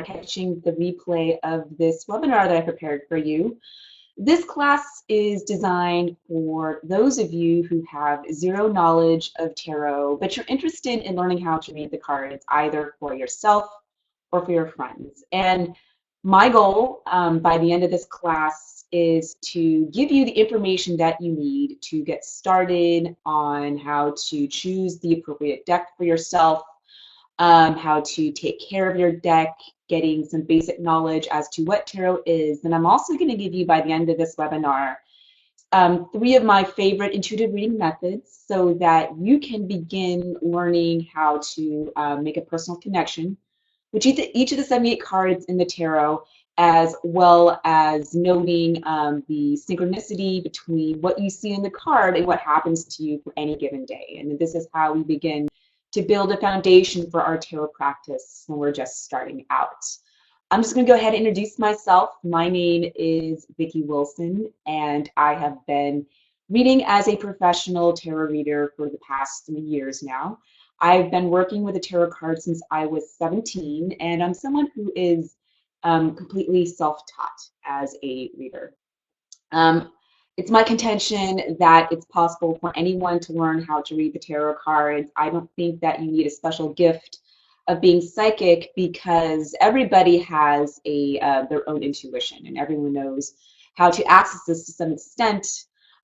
catching the replay of this webinar that I prepared for you. This class is designed for those of you who have zero knowledge of tarot, but you're interested in learning how to read the cards either for yourself or for your friends. And my goal by the end of this class is to give you the information that you need to get started on how to choose the appropriate deck for yourself, how to take care of your deck, getting some basic knowledge as to what tarot is. And I'm also going to give you by the end of this webinar 3 of my favorite intuitive reading methods so that you can begin learning how to make a personal connection with each of the 78 cards in the tarot, as well as noting the synchronicity between what you see in the card and what happens to you for any given day. And this is how we begin to build a foundation for our tarot practice when we're just starting out. I'm just going to go ahead and introduce myself. My name is Vicki Wilson, and I have been reading as a professional tarot reader for the past 3 years now. I've been working with the tarot cards since I was 17, and I'm someone who is completely self-taught as a reader. It's my contention that it's possible for anyone to learn how to read the tarot cards. I don't think that you need a special gift of being psychic because everybody has their own intuition and everyone knows how to access this to some extent.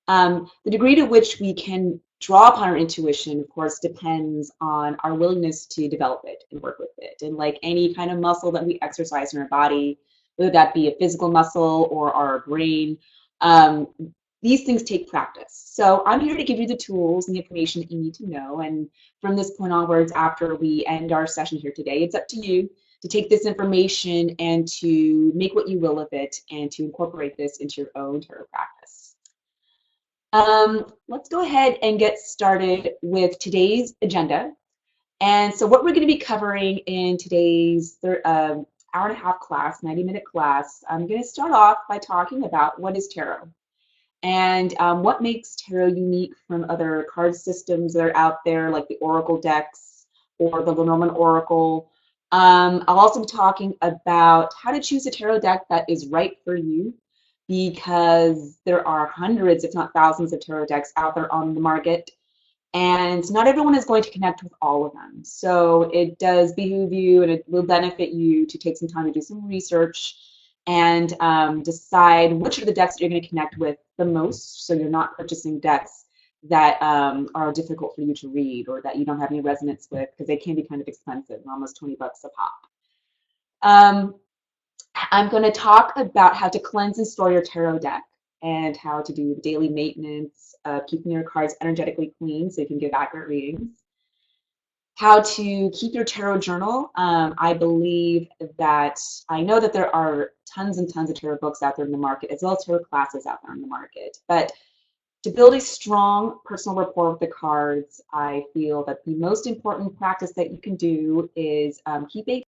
The degree to which we can draw upon our intuition, of course, depends on our willingness to develop it and work with it. And like any kind of muscle that we exercise in our body, whether that be a physical muscle or our brain, these things take practice. So I'm here to give you the tools and the information that you need to know. And from this point onwards, after we end our session here today, it's up to you to take this information and to make what you will of it and to incorporate this into your own tarot practice. Let's go ahead and get started with today's agenda. And so what we're going to be covering in today's hour and a half class, 90-minute class, I'm going to start off by talking about what is tarot and what makes tarot unique from other card systems that are out there, like the Oracle decks or the Lenormand Oracle. I'll also be talking about how to choose a tarot deck that is right for you, because there are hundreds, if not thousands, of tarot decks out there on the market, and not everyone is going to connect with all of them. So it does behoove you and it will benefit you to take some time to do some research and decide which of the decks you're going to connect with the most, so you're not purchasing decks that are difficult for you to read or that you don't have any resonance with, because they can be kind of expensive, almost 20 bucks a pop. I'm going to talk about how to cleanse and store your tarot deck and how to do daily maintenance of keeping your cards energetically clean so you can give accurate readings. How to keep your tarot journal. I know that there are tons and tons of tarot books out there in the market, as well as tarot classes out there in the market. But to build a strong personal rapport with the cards, I feel that the most important practice that you can do is keep a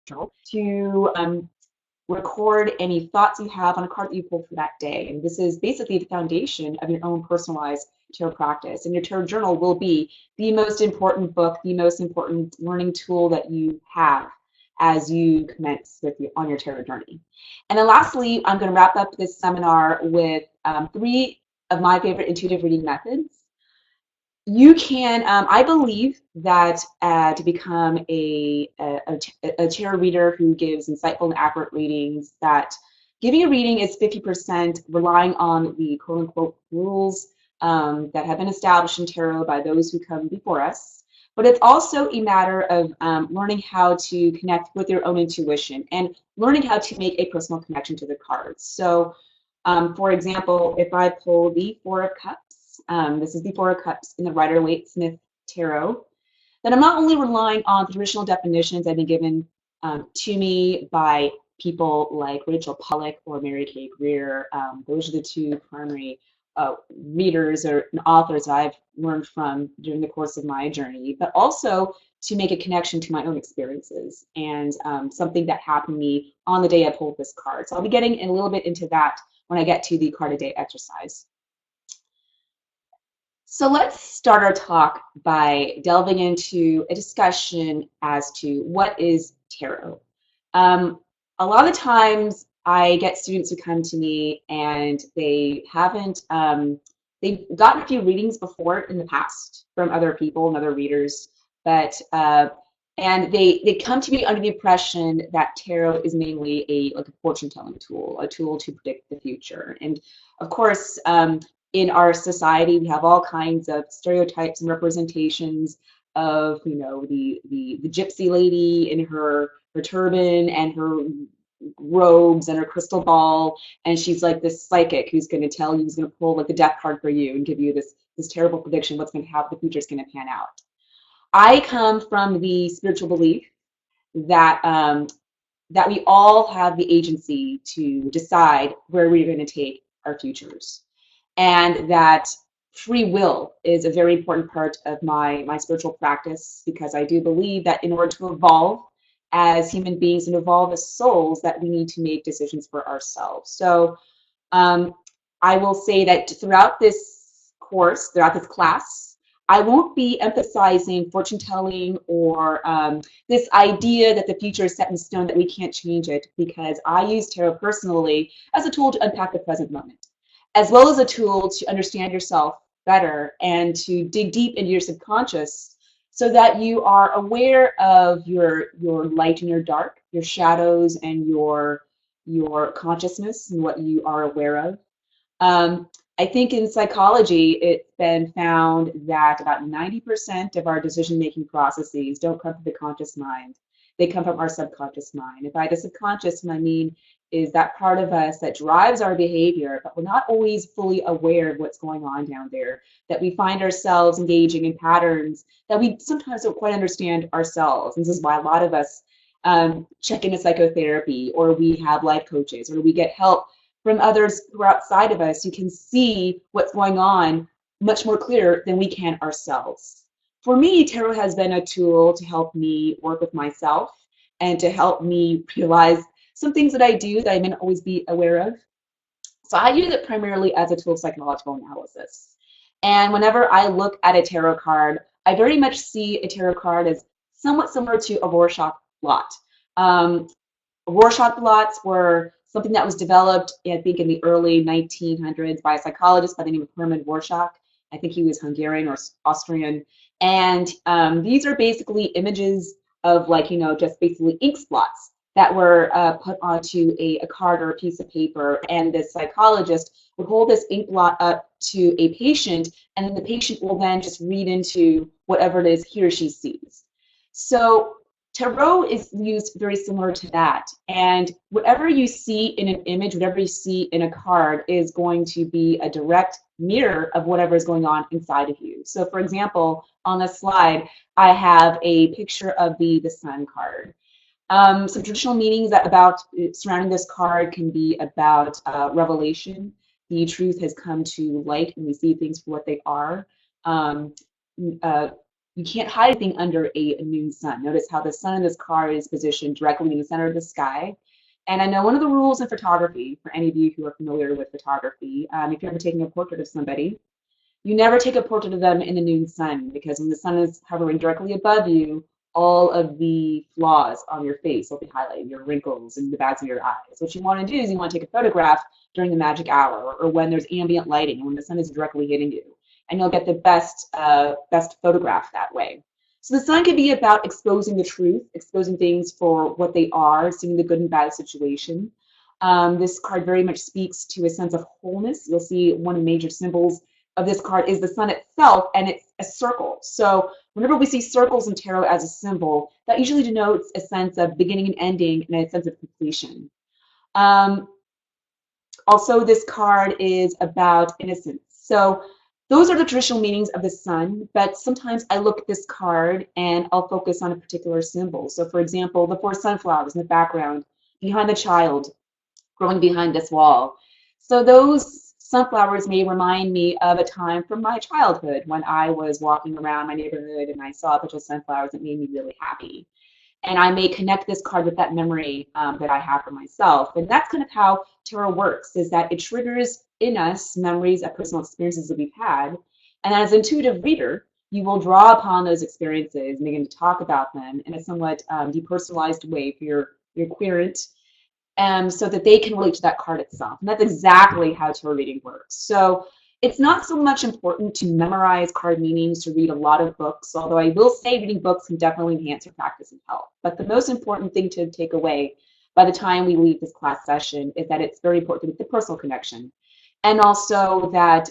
journal to record any thoughts you have on a card that you pulled for that day. And this is basically the foundation of your own personalized tarot practice. And your tarot journal will be the most important book, the most important learning tool that you have as you commence on your tarot journey. And then lastly, I'm going to wrap up this seminar with 3 of my favorite intuitive reading methods. You can, I believe that to become a tarot reader who gives insightful and accurate readings, that giving a reading is 50% relying on the quote-unquote rules that have been established in tarot by those who come before us. But it's also a matter of learning how to connect with your own intuition and learning how to make a personal connection to the cards. So, for example, if I pull the 4 of Cups, this is the 4 of Cups in the Rider-Waite-Smith Tarot, then I'm not only relying on the traditional definitions that have been given to me by people like Rachel Pollack or Mary Kay Greer. Those are the 2 primary readers or authors I've learned from during the course of my journey, but also to make a connection to my own experiences and something that happened to me on the day I pulled this card. So I'll be getting a little bit into that when I get to the card a day exercise. So let's start our talk by delving into a discussion as to what is tarot. Um, a lot of times I get students who come to me and they haven't, they've gotten a few readings before in the past from other people and other readers, but and they come to me under the impression that tarot is mainly like a fortune telling tool, a tool to predict the future. And of course, in our society, we have all kinds of stereotypes and representations of, the gypsy lady in her turban and her robes and her crystal ball, and she's like this psychic who's going to tell you, who's going to pull like the death card for you and give you this terrible prediction what's going to happen, the future is going to pan out. I come from the spiritual belief that that we all have the agency to decide where we're going to take our futures, and that free will is a very important part of my spiritual practice, because I do believe that in order to evolve as human beings and evolve as souls, that we need to make decisions for ourselves. So um, I will say that throughout this course, throughout this class, I won't be emphasizing fortune telling or this idea that the future is set in stone, that we can't change it, because I use tarot personally as a tool to unpack the present moment, as well as a tool to understand yourself better and to dig deep into your subconscious, so that you are aware of your light and your dark, your shadows and your consciousness and what you are aware of. Um, I think in psychology, it's been found that about 90% of our decision-making processes don't come from the conscious mind. They come from our subconscious mind. And by the subconscious, I mean is that part of us that drives our behavior, but we're not always fully aware of what's going on down there, that we find ourselves engaging in patterns that we sometimes don't quite understand ourselves. And this is why a lot of us check into psychotherapy, or we have life coaches, or we get help from others who are outside of us, who can see what's going on much more clear than we can ourselves. For me, tarot has been a tool to help me work with myself and to help me realize some things that I do that I may not always be aware of. So I use it primarily as a tool of psychological analysis. And whenever I look at a tarot card, I very much see a tarot card as somewhat similar to a Rorschach blot. Um, Rorschach blots were something that was developed, I think, in the early 1900s by a psychologist by the name of Hermann Rorschach. I think he was Hungarian or Austrian. And these are basically images of, like, just basically ink blots that were put onto a card or a piece of paper. And the psychologist would hold this ink blot up to a patient, and then the patient will then just read into whatever it is he or she sees. So tarot is used very similar to that. And whatever you see in an image, whatever you see in a card, is going to be a direct mirror of whatever is going on inside of you. So for example, on this slide, I have a picture of the Sun card. Some traditional meanings that about surrounding this card can be about revelation. The truth has come to light, and we see things for what they are. Um, uh, you can't hide anything under a noon sun. Notice how the sun in this card is positioned directly in the center of the sky. And I know one of the rules in photography, for any of you who are familiar with photography, if you're ever taking a portrait of somebody, you never take a portrait of them in the noon sun, because when the sun is hovering directly above you, all of the flaws on your face will be highlighted, your wrinkles and the bags of your eyes. What you want to do is you want to take a photograph during the magic hour, or when there's ambient lighting and when the sun is directly hitting you, and you'll get the best photograph that way. So the sun can be about exposing the truth, exposing things for what they are, seeing the good and bad situation. This card very much speaks to a sense of wholeness. You'll see one of the major symbols of this card is the sun itself, and it's a circle. So whenever we see circles in tarot as a symbol, that usually denotes a sense of beginning and ending and a sense of completion. Also, this card is about innocence. So those are the traditional meanings of the sun, but sometimes I look at this card and I'll focus on a particular symbol. So for example, the 4 sunflowers in the background, behind the child, growing behind this wall. So those sunflowers may remind me of a time from my childhood when I was walking around my neighborhood and I saw a bunch of sunflowers that made me really happy. And I may connect this card with that memory that I have for myself. And that's kind of how tarot works, is that it triggers in us memories of personal experiences that we've had. And as an intuitive reader, you will draw upon those experiences and begin to talk about them in a somewhat depersonalized way for your querent, so that they can relate to that card itself. And that's exactly how tarot reading works. So it's not so much important to memorize card meanings, to read a lot of books, although I will say reading books can definitely enhance your practice and help. But the most important thing to take away by the time we leave this class session is that it's very important to make the personal connection. And also that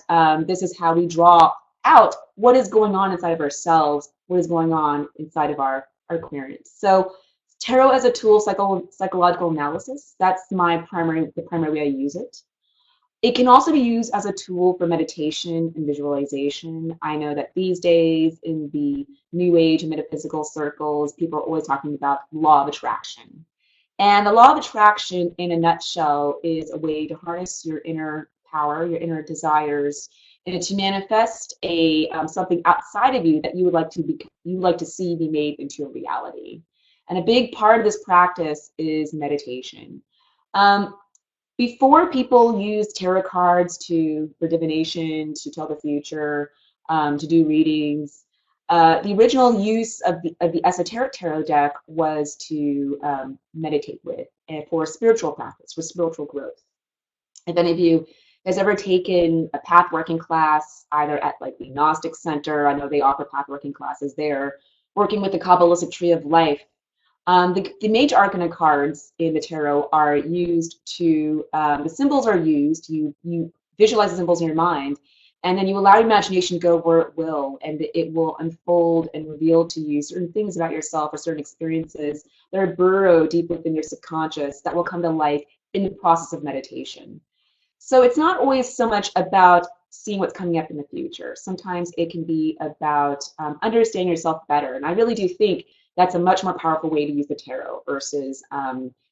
this is how we draw out what is going on inside of ourselves, what is going on inside of our clearance. So tarot as a tool, psychological analysis, that's the primary way I use it. It can also be used as a tool for meditation and visualization. I know that these days in the new age and metaphysical circles, people are always talking about law of attraction. And the law of attraction, in a nutshell, is a way to harness your inner power, your inner desires, and to manifest something outside of you that you would like to see be made into a reality. And a big part of this practice is meditation. Before people used tarot cards for divination, to tell the future, to do readings, the original use of the esoteric tarot deck was to meditate with, and for spiritual practice, for spiritual growth. If any of you has ever taken a pathworking class, either at like the Gnostic Center, I know they offer pathworking classes there, working with the Kabbalistic Tree of Life, the major arcana cards in the tarot are used to, the symbols are used, you visualize the symbols in your mind, and then you allow your imagination to go where it will, and it will unfold and reveal to you certain things about yourself or certain experiences that are burrowed deep within your subconscious that will come to life in the process of meditation. So it's not always so much about seeing what's coming up in the future. Sometimes it can be about understanding yourself better. And I really do think that's a much more powerful way to use the tarot versus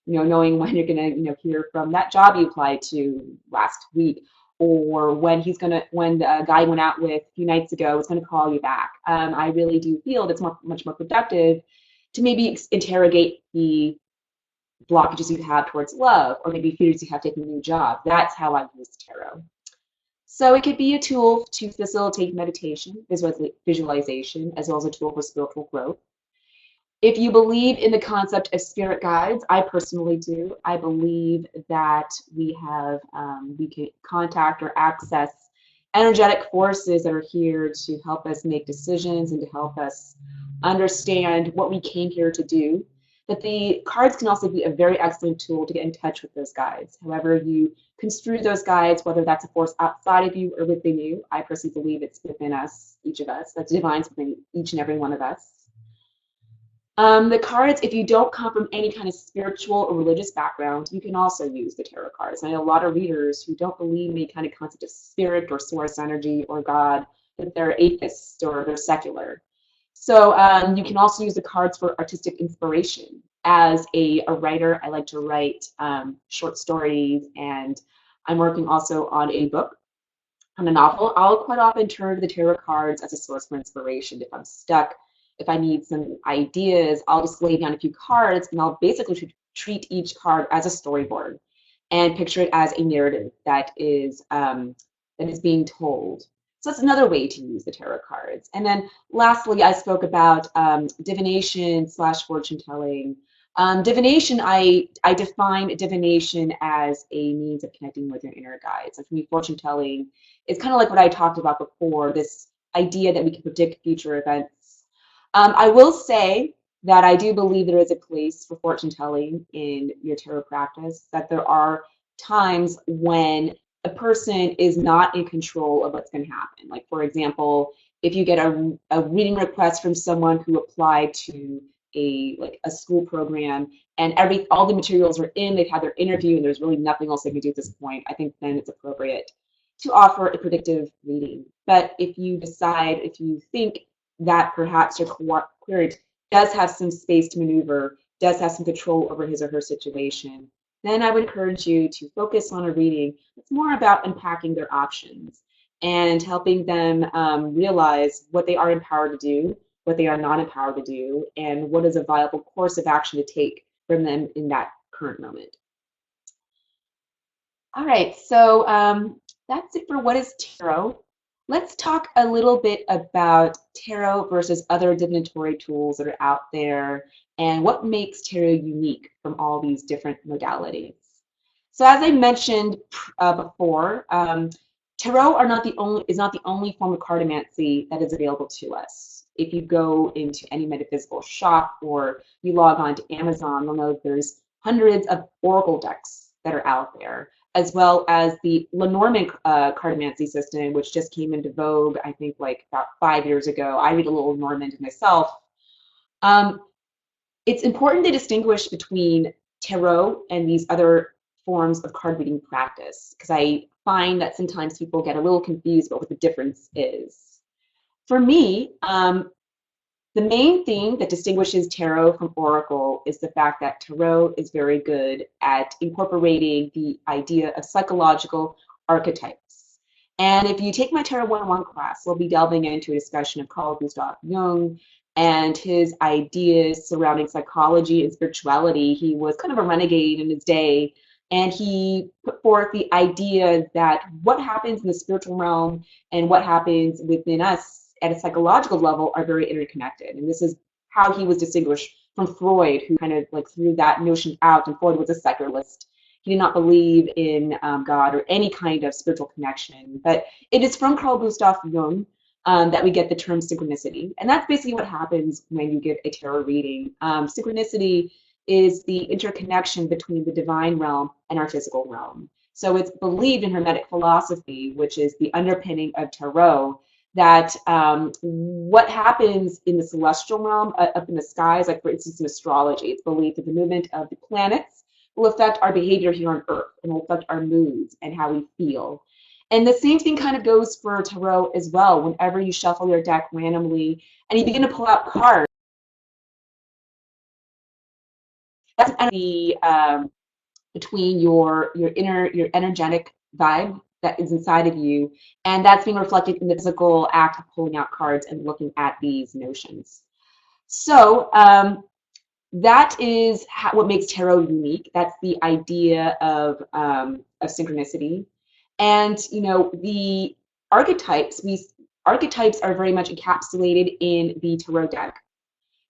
knowing when you're going to hear from that job you applied to last week, or when the guy you went out with a few nights ago is going to call you back. I really do feel that's much more productive to maybe interrogate the blockages you have towards love, or maybe fears you have taking a new job. That's how I use tarot. So it could be a tool to facilitate meditation, visualization, as well as a tool for spiritual growth. If you believe in the concept of spirit guides, I personally do. I believe that we can contact or access energetic forces that are here to help us make decisions and to help us understand what we came here to do. But the cards can also be a very excellent tool to get in touch with those guides. However you construe those guides, whether that's a force outside of you or within you, I personally believe it's within us, each of us. That's divine's within each and every one of us. The cards, if you don't come from any kind of spiritual or religious background, you can also use the tarot cards. I know a lot of readers who don't believe in any kind of concept of spirit or source energy or God, that they're atheists or they're secular. So you can also use the cards for artistic inspiration. As a writer, I like to write short stories, and I'm working also on a book, on a novel. I'll quite often turn to the tarot cards as a source for inspiration. If I'm stuck, if I need some ideas, I'll just lay down a few cards, and I'll basically treat each card as a storyboard and picture it as a narrative that is being told. So that's another way to use the tarot cards. And then lastly, I spoke about divination / fortune telling. Divination, I define divination as a means of connecting with your inner guides. And for me, fortune telling is kind of like what I talked about before, this idea that we can predict future events. I will say that I do believe there is a place for fortune telling in your tarot practice, that there are times when a person is not in control of what's going to happen. Like, for example, if you get a reading request from someone who applied to a school program, and all the materials are in, they've had their interview, and there's really nothing else they can do at this point, I think then it's appropriate to offer a predictive reading. But if you think that perhaps your querent does have some space to maneuver, does have some control over his or her situation, then I would encourage you to focus on a reading that's more about unpacking their options and helping them realize what they are empowered to do, what they are not empowered to do, and what is a viable course of action to take from them in that current moment. All right, so that's it for what is tarot. Let's talk a little bit about tarot versus other divinatory tools that are out there and what makes tarot unique from all these different modalities. So as I mentioned before, tarot is not the only form of cartomancy that is available to us. If you go into any metaphysical shop or you log on to Amazon, you'll know there's hundreds of oracle decks that are out there, as well as the Lenormand cartomancy system, which just came into vogue, I think, like about 5 years ago. I read a little Lenormand myself. Um, it's important to distinguish between tarot and these other forms of card reading practice, because I find that sometimes people get a little confused about what the difference is. For me, the main thing that distinguishes tarot from oracle is the fact that tarot is very good at incorporating the idea of psychological archetypes. And if you take my Tarot 101 class, we'll be delving into a discussion of Carl Gustav Jung and his ideas surrounding psychology and spirituality. He was kind of a renegade in his day, and he put forth the idea that what happens in the spiritual realm and what happens within us at a psychological level are very interconnected. And this is how he was distinguished from Freud, who kind of like threw that notion out, and Freud was a secularist. He did not believe in God or any kind of spiritual connection. But it is from Carl Gustav Jung that we get the term synchronicity. And that's basically what happens when you give a tarot reading. Synchronicity is the interconnection between the divine realm and our physical realm. So it's believed in Hermetic philosophy, which is the underpinning of tarot, that what happens in the celestial realm up in the skies, like for instance in astrology, it's believed that the movement of the planets will affect our behavior here on Earth and will affect our moods and how we feel. And the same thing kind of goes for tarot as well. Whenever you shuffle your deck randomly and you begin to pull out cards, that's the between your energetic vibe that is inside of you, and that's being reflected in the physical act of pulling out cards and looking at these notions. So that is what makes tarot unique. That's the idea of synchronicity. And you know, the archetypes are very much encapsulated in the tarot deck.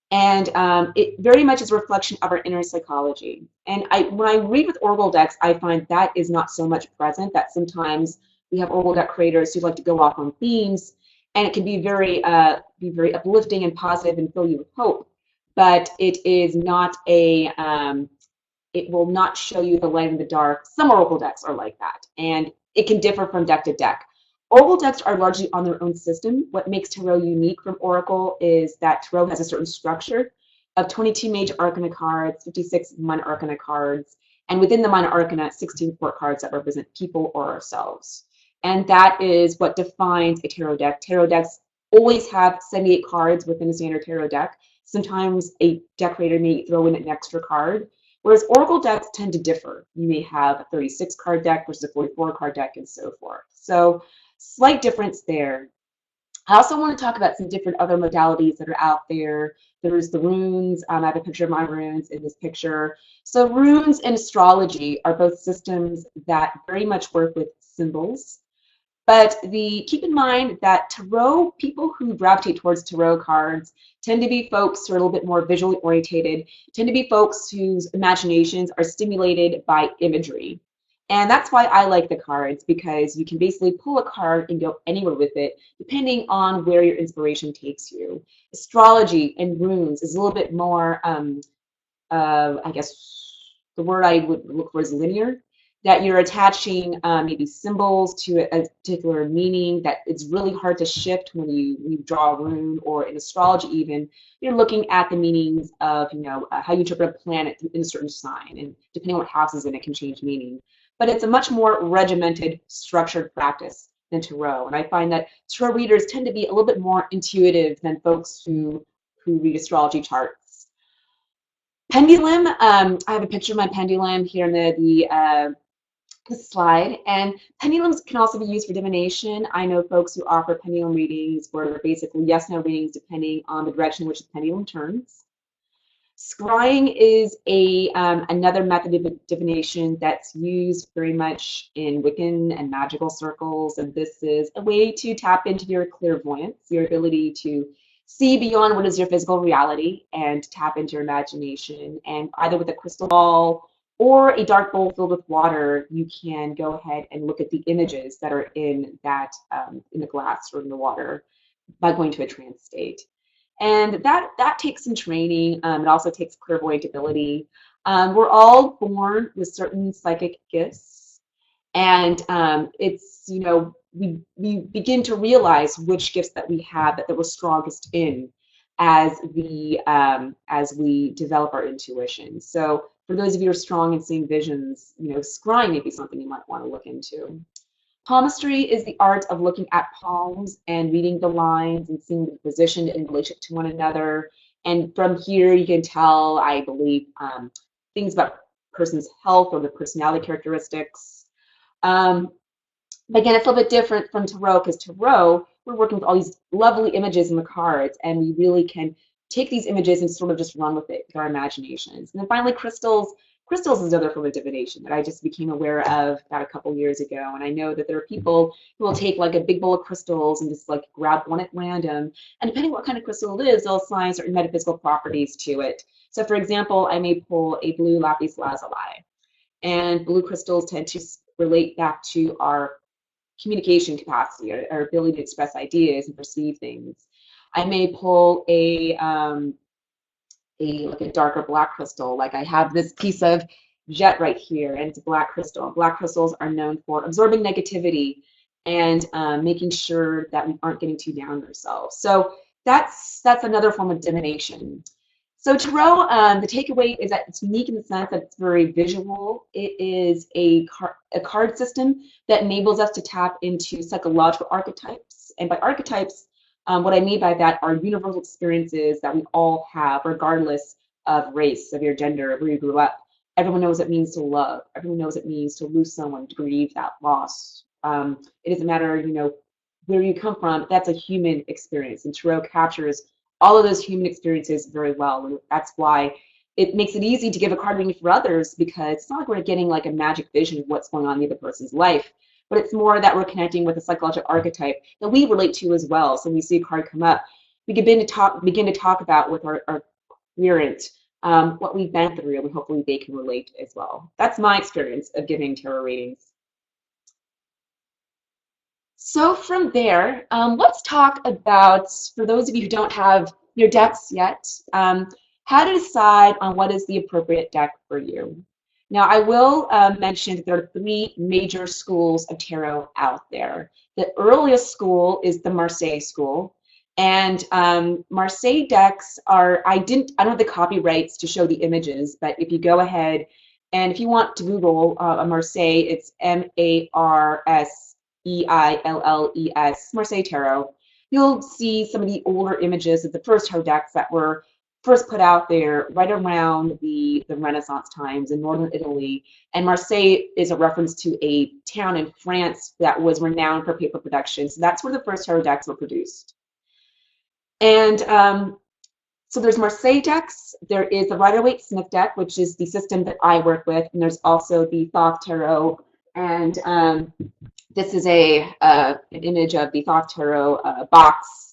And it very much is a reflection of our inner psychology. And when I read with oracle decks, I find that is not so much present, that sometimes we have oracle deck creators who like to go off on themes, and it can be very uplifting and positive and fill you with hope. But it is not it will not show you the light in the dark. Some oracle decks are like that, and it can differ from deck to deck. Oracle decks are largely on their own system. What makes tarot unique from oracle is that tarot has a certain structure of 22 major arcana cards, 56 minor arcana cards, and within the minor arcana, 16 court cards that represent people or ourselves. And that is what defines a tarot deck. Tarot decks always have 78 cards within a standard tarot deck. Sometimes a deck creator may throw in an extra card, whereas oracle decks tend to differ. You may have a 36 card deck versus a 44 card deck and so forth. So slight difference there. I also want to talk about some different other modalities that are out there. There's the runes. I have a picture of my runes in this picture. So runes and astrology are both systems that very much work with symbols. But keep in mind that tarot, people who gravitate towards tarot cards tend to be folks who are a little bit more visually orientated, tend to be folks whose imaginations are stimulated by imagery. And that's why I like the cards, because you can basically pull a card and go anywhere with it, depending on where your inspiration takes you. Astrology and runes is a little bit more, I guess the word I would look for is linear, that you're attaching maybe symbols to a particular meaning that it's really hard to shift when you draw a rune, or in astrology even, you're looking at the meanings of, you know, how you interpret a planet in a certain sign, and depending on what house is in it can change meaning. But it's a much more regimented, structured practice than tarot. And I find that tarot readers tend to be a little bit more intuitive than folks who read astrology charts. Pendulum, I have a picture of my pendulum here in the slide, and pendulums can also be used for divination. I know folks who offer pendulum readings where they're basically yes-no readings depending on the direction in which the pendulum turns. Scrying is another method of divination that's used very much in Wiccan and magical circles, and this is a way to tap into your clairvoyance, your ability to see beyond what is your physical reality and tap into your imagination. And either with a crystal ball or a dark bowl filled with water, you can go ahead and look at the images that are in that in the glass or in the water by going to a trance state. And that takes some training. It also takes clairvoyant ability. We're all born with certain psychic gifts, and it's, you know, we begin to realize which gifts that we have that we're strongest in as we develop our intuition. So for those of you who are strong in seeing visions, you know, scrying may be something you might want to look into. Palmistry is the art of looking at palms and reading the lines and seeing the position in relationship to one another. And from here, you can tell, I believe, things about person's health or their personality characteristics. Um, but again, it's a little bit different from tarot, because tarot, we're working with all these lovely images in the cards, and we really can take these images and sort of just run with it with our imaginations. And then finally, crystals. Crystals is another form of divination that I just became aware of about a couple years ago. And I know that there are people who will take like a big bowl of crystals and just like grab one at random. And depending what kind of crystal it is, they'll assign certain metaphysical properties to it. So for example, I may pull a blue lapis lazuli. And blue crystals tend to relate back to our communication capacity, our ability to express ideas and perceive things. I may pull like a darker black crystal. Like I have this piece of jet right here, and it's a black crystal. Black crystals are known for absorbing negativity and making sure that we aren't getting too down on ourselves. So that's another form of divination. So tarot, the takeaway is that it's unique in the sense that it's very visual. It is a card system that enables us to tap into psychological archetypes. And by archetypes, what I mean by that are universal experiences that we all have, regardless of race, of your gender, of where you grew up. Everyone knows what it means to love. Everyone knows what it means to lose someone, to grieve that loss. It doesn't matter, you know, where you come from. That's a human experience, and tarot captures all of those human experiences very well. And that's why it makes it easy to give a card reading for others, because it's not like we're getting like a magic vision of what's going on in the other person's life, but it's more that we're connecting with a psychological archetype that we relate to as well. So when we see a card come up, we begin to talk about with our querent what we've been through, and hopefully they can relate as well. That's my experience of giving tarot readings. So from there, let's talk about, for those of you who don't have your decks yet, how to decide on what is the appropriate deck for you. Now, I will mention that there are three major schools of tarot out there. The earliest school is the Marseille school, and Marseille decks are, I don't have the copyrights to show the images, but if you go ahead and if you want to Google a Marseille, it's Marseilles, Marseille Tarot. You'll see some of the older images of the first tarot decks that were first put out there right around the Renaissance times in northern Italy. And Marseille is a reference to a town in France that was renowned for paper production. So that's where the first tarot decks were produced. And so there's Marseille decks, there is the Rider-Waite-Smith deck, which is the system that I work with, and there's also the Thoth Tarot. And this is an image of the Thoth Tarot box.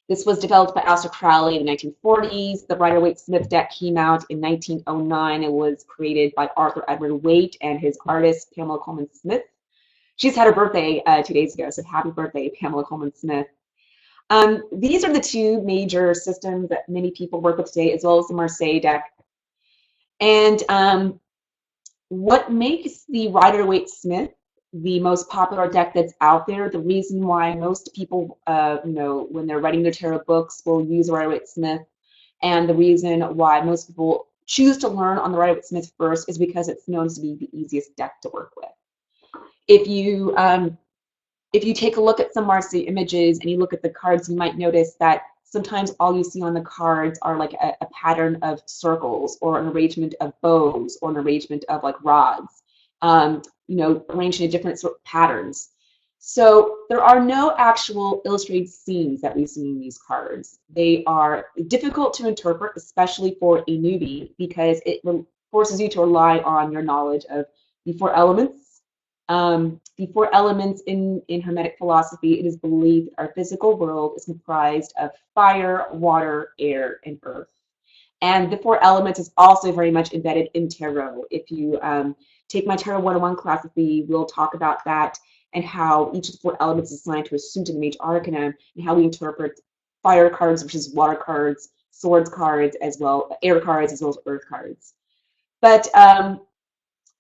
This was developed by Aleister Crowley in the 1940s. The Rider-Waite-Smith deck came out in 1909. It was created by Arthur Edward Waite and his artist, Pamela Coleman Smith. She's had her birthday 2 days ago, so happy birthday, Pamela Coleman Smith. These are the two major systems that many people work with today, as well as the Marseille deck. And what makes the Rider-Waite-Smith the most popular deck that's out there, the reason why most people, you know, when they're writing their tarot books, will use Rider-Waite-Smith, and the reason why most people choose to learn on the Rider-Waite-Smith first is because it's known to be the easiest deck to work with. If you take a look at some Marseille images and you look at the cards, you might notice that sometimes all you see on the cards are like a pattern of circles, or an arrangement of bows, or an arrangement of like rods, you know, arranged in different sort of patterns. So there are no actual illustrated scenes that we see in these cards. They are difficult to interpret, especially for a newbie, because it forces you to rely on your knowledge of the four elements. The four elements in Hermetic philosophy, it is believed our physical world is comprised of fire, water, air, and earth. And the four elements is also very much embedded in tarot. If you take my Tarot 101 class with me, we'll talk about that and how each of the four elements is assigned to a suit in the major arcana and how we interpret fire cards versus water cards, swords cards, as well, air cards, as well as earth cards. But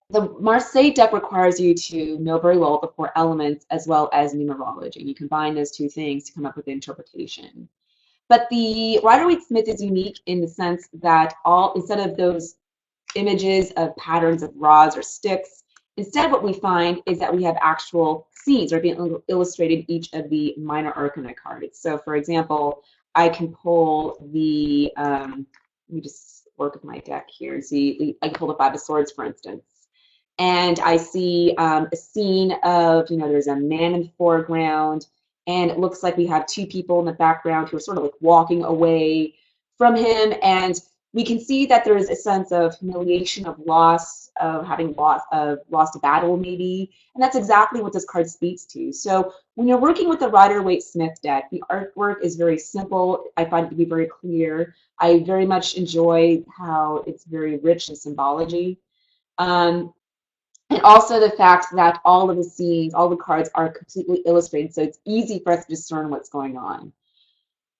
the Marseille deck requires you to know very well the four elements as well as numerology. You combine those two things to come up with the interpretation. But the Rider-Waite-Smith is unique in the sense that instead of those images of patterns of rods or sticks, instead what we find is that we have actual scenes or being illustrated each of the minor arcana cards. So for example, I can pull let me just work with my deck here and see, I can pull the Five of Swords, for instance. And I see a scene of, there's a man in the foreground, and it looks like we have two people in the background who are sort of like walking away from him. And we can see that there is a sense of humiliation, of loss, of having lost a battle maybe. And that's exactly what this card speaks to. So when you're working with the Rider-Waite-Smith deck, the artwork is very simple. I find it to be very clear. I very much enjoy how it's very rich in symbology. And also the fact that all of the scenes, all the cards are completely illustrated, so it's easy for us to discern what's going on.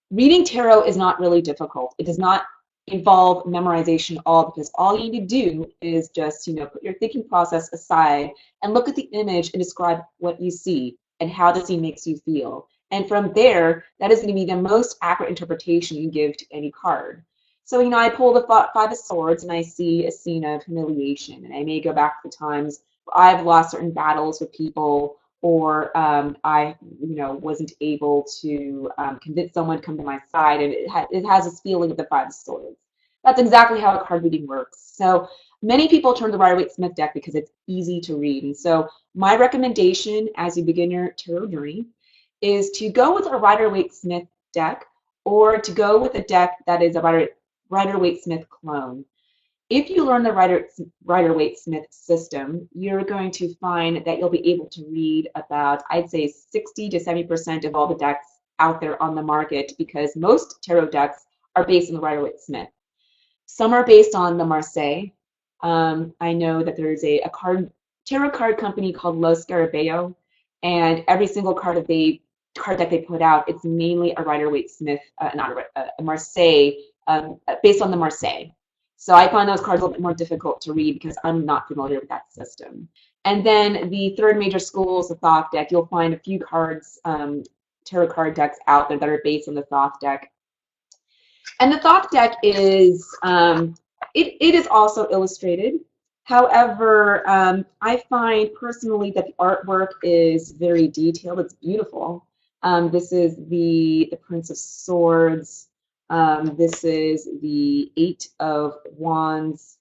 Reading tarot is not really difficult. It does not involve memorization at all, because all you need to do is just, put your thinking process aside and look at the image and describe what you see and how the scene makes you feel. And from there, that is going to be the most accurate interpretation you give to any card. So, I pull the Five of Swords and I see a scene of humiliation, and I may go back to times where I've lost certain battles with people, or I, wasn't able to convince someone to come to my side, and it has this feeling of the Five of Swords. That's exactly how a card reading works. So many people turn to the Rider-Waite-Smith deck because it's easy to read. And so my recommendation as you begin your tarot journey is to go with a Rider-Waite-Smith deck, or to go with a deck that is a Rider-Waite-Smith clone. If you learn the Rider-Waite-Smith system, you're going to find that you'll be able to read about, I'd say, 60 to 70% of all the decks out there on the market, because most tarot decks are based on the Rider-Waite-Smith. Some are based on the Marseille. I know that there's a tarot card company called Los Scarabeo, and every single card deck they put out, it's mainly a Rider-Waite-Smith, not a Marseille, based on the Marseille. So I find those cards a little bit more difficult to read because I'm not familiar with that system. And then the third major school is the Thoth deck. You'll find a few cards, tarot card decks out there that are based on the Thoth deck. And the Thoth deck is, it is also illustrated. However, I find personally that the artwork is very detailed. It's beautiful. This is the Prince of Swords. This is the Eight of Wands,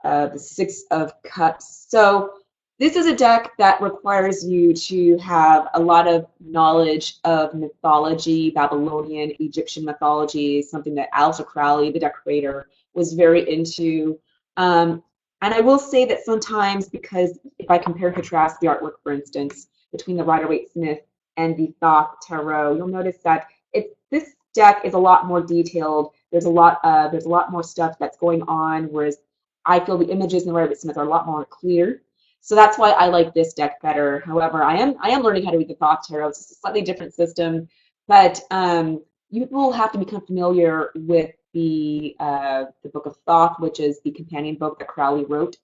the Six of Cups. So this is a deck that requires you to have a lot of knowledge of mythology, Babylonian, Egyptian mythology, something that Aleister Crowley, the deck creator, was very into. And I will say that sometimes, because if I compare and contrast the artwork, for instance, between the Rider-Waite-Smith and the Thoth Tarot, you'll notice that this deck is a lot more detailed. There's a lot more stuff that's going on, whereas I feel the images in the Rider-Waite-Smith are a lot more clear. So that's why I like this deck better. However, I am learning how to read the Thoth Tarot. It's a slightly different system, but you will have to become familiar with the Book of Thoth, which is the companion book that Crowley wrote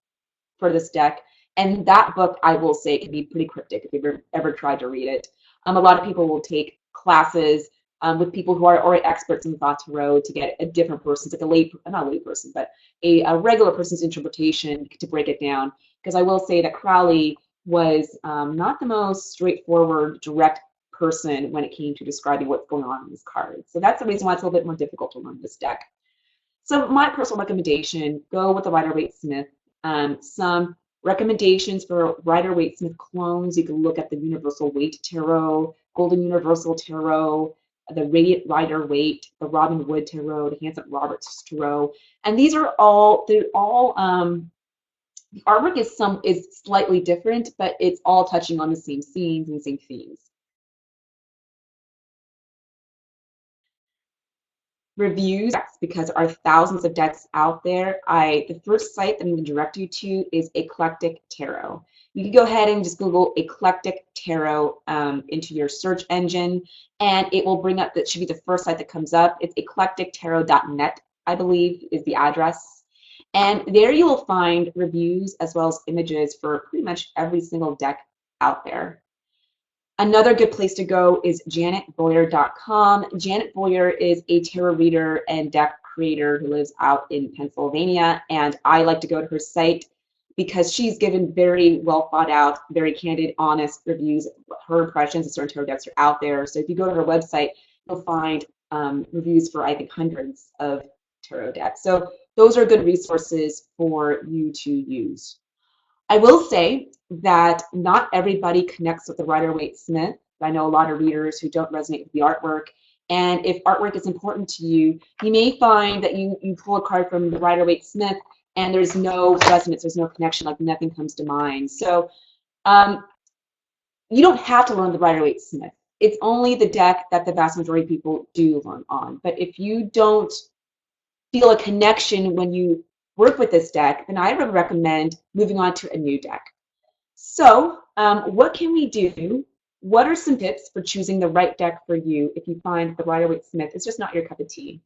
for this deck. And that book, I will say, can be pretty cryptic if you've ever tried to read it. A lot of people will take classes with people who are already experts in the Thoth Tarot to get a different person's, like not a lay person, but a regular person's interpretation to break it down. Because I will say that Crowley was not the most straightforward, direct person when it came to describing what's going on in this card. So that's the reason why it's a little bit more difficult to learn this deck. So my personal recommendation, go with the Rider-Waite-Smith. Some Recommendations for Rider-Waite-Smith clones, you can look at the Universal Weight Tarot, Golden Universal Tarot, the Radiant Rider-Waite, the Robin Wood Tarot, the Hanson Roberts Tarot. And these are all, the artwork is slightly different, but it's all touching on the same scenes and same themes. Reviews, because there are thousands of decks out there. The first site that I'm going to direct you to is Eclectic Tarot. You can go ahead and just Google Eclectic Tarot into your search engine, and it will bring up, that should be the first site that comes up. It's eclectictarot.net, I believe, is the address. And there you will find reviews as well as images for pretty much every single deck out there. Another good place to go is janetboyer.com. Janet Boyer is a tarot reader and deck creator who lives out in Pennsylvania, and I like to go to her site because she's given very well thought out, very candid, honest reviews. Her impressions of certain tarot decks are out there. So if you go to her website, you'll find reviews for, I think, hundreds of tarot decks. So those are good resources for you to use. I will say that not everybody connects with the Rider-Waite-Smith. I know a lot of readers who don't resonate with the artwork. And if artwork is important to you, you may find that you pull a card from the Rider-Waite-Smith and there's no resonance, there's no connection, like nothing comes to mind. So you don't have to learn the Rider-Waite-Smith. It's only the deck that the vast majority of people do learn on. But if you don't feel a connection when you work with this deck, then I would recommend moving on to a new deck. So what can we do? What are some tips for choosing the right deck for you if you find the Rider-Waite-Smith is just not your cup of tea?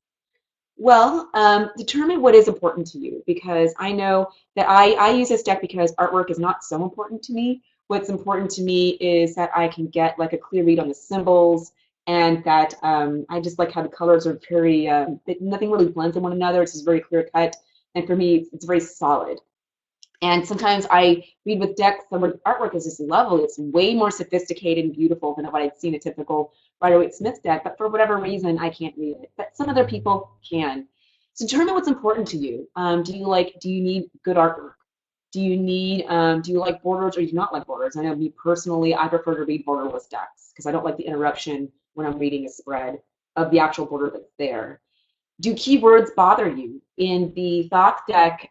Well, determine what is important to you, because I know that I use this deck because artwork is not so important to me. What's important to me is that I can get like a clear read on the symbols, and that I just like how the colors are very, nothing really blends in one another. It's just very clear cut. And for me, it's very solid. And sometimes I read with decks where the artwork is just lovely. It's way more sophisticated and beautiful than what I'd seen a typical Rider-Waite-Smith deck, but for whatever reason, I can't read it. But some other people can. So determine what's important to you. Do you need good artwork? Do you like borders or do you not like borders? I know me personally, I prefer to read borderless decks because I don't like the interruption when I'm reading a spread of the actual border that's there. Do keywords bother you? In the Thoth deck,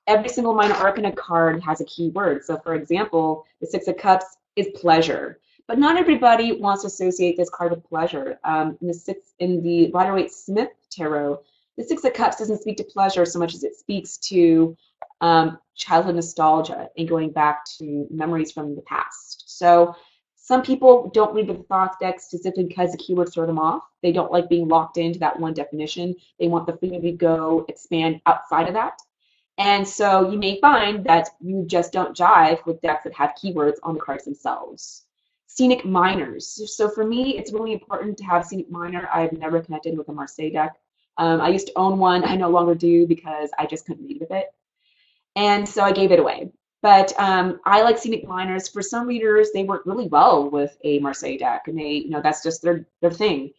every single minor arcana card has a keyword. So for example, the Six of Cups is pleasure. But not everybody wants to associate this card with pleasure. In the Rider-Waite-Smith Tarot, the Six of Cups doesn't speak to pleasure so much as it speaks to childhood nostalgia and going back to memories from the past. So some people don't read the Thoth deck specifically because the keywords throw them off. They don't like being locked into that one definition. They want the freedom to go expand outside of that. And so you may find that you just don't jive with decks that have keywords on the cards themselves. Scenic minors. So for me, it's really important to have scenic minor. I've never connected with a Marseille deck. I used to own one. I no longer do because I just couldn't read with it. And so I gave it away. But I like scenic minors. For some readers, they work really well with a Marseille deck, and they, that's just their thing.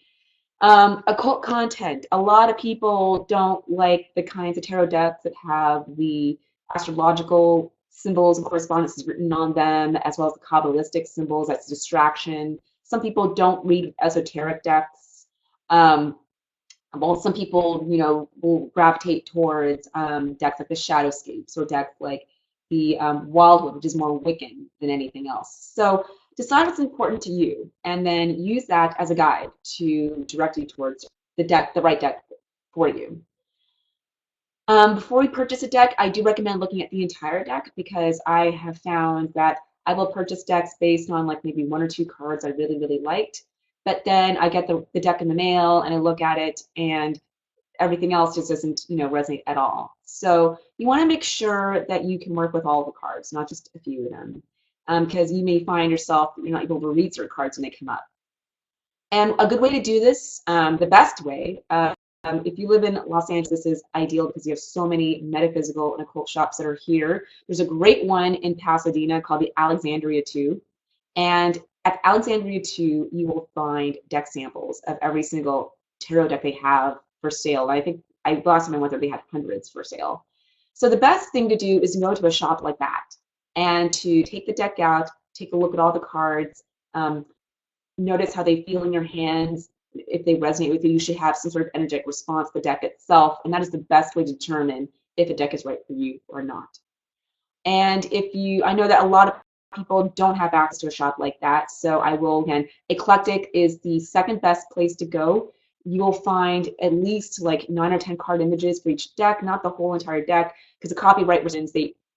Occult content. A lot of people don't like the kinds of tarot decks that have the astrological symbols and correspondences written on them, as well as the Kabbalistic symbols. That's a distraction. Some people don't read esoteric decks. Well, some people, will gravitate towards decks like the Shadowscapes or decks like the Wildwood, which is more Wiccan than anything else. So decide what's important to you, and then use that as a guide to direct you towards the right deck for you. Before we purchase a deck, I do recommend looking at the entire deck, because I have found that I will purchase decks based on like maybe one or two cards I really, really liked. But then I get the deck in the mail and I look at it and everything else just doesn't, resonate at all. So you want to make sure that you can work with all the cards, not just a few of them, because you may find yourself you're not able to read certain cards when they come up. And a good way to do this, the best way, if you live in Los Angeles, this is ideal because you have so many metaphysical and occult shops that are here. There's a great one in Pasadena called the Alexandria 2. And at Alexandria 2, you will find deck samples of every single tarot deck they have for sale. I think last time I went there, they had hundreds for sale. So the best thing to do is to go to a shop like that and to take the deck out, take a look at all the cards, um, notice how they feel in your hands. If they resonate with you, you should have some sort of energetic response to the deck itself, and that is the best way to determine if a deck is right for you or not. And if you, I know that a lot of people don't have access to a shop like that, so I will, again, Eclectic is the second best place to go. You'll find at least like 9 or 10 card images for each deck, not the whole entire deck, because the copyright versions,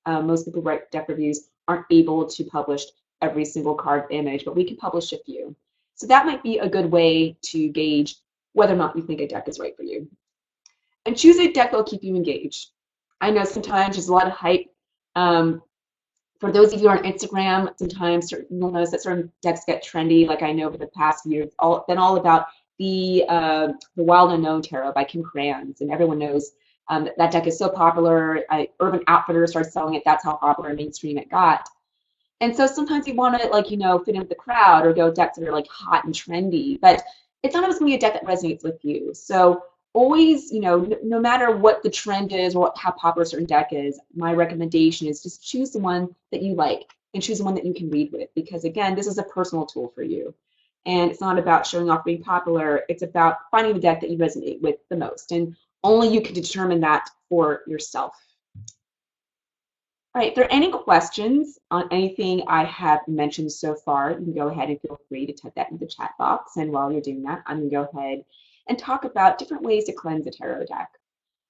most people who write deck reviews aren't able to publish every single card image, but we can publish a few. So that might be a good way to gauge whether or not you think a deck is right for you. And choose a deck that will keep you engaged. I know sometimes there's a lot of hype. For those of you on Instagram, sometimes you'll notice that certain decks get trendy. Like I know for the past year, it's been all about the Wild Unknown Tarot by Kim Krans, and everyone knows that deck is so popular. Urban Outfitters started selling it. That's how popular and mainstream it got. And so sometimes you want to, like, fit in with the crowd or go decks that are like hot and trendy, but it's not always going to be a deck that resonates with you. So always, no matter what the trend is or how popular a certain deck is, my recommendation is just choose the one that you like and choose the one that you can read with, because again, this is a personal tool for you. And it's not about showing off being popular. It's about finding the deck that you resonate with the most. And only you can determine that for yourself. All right, if there are any questions on anything I have mentioned so far, you can go ahead and feel free to type that in the chat box. And while you're doing that, I'm going to go ahead and talk about different ways to cleanse a tarot deck.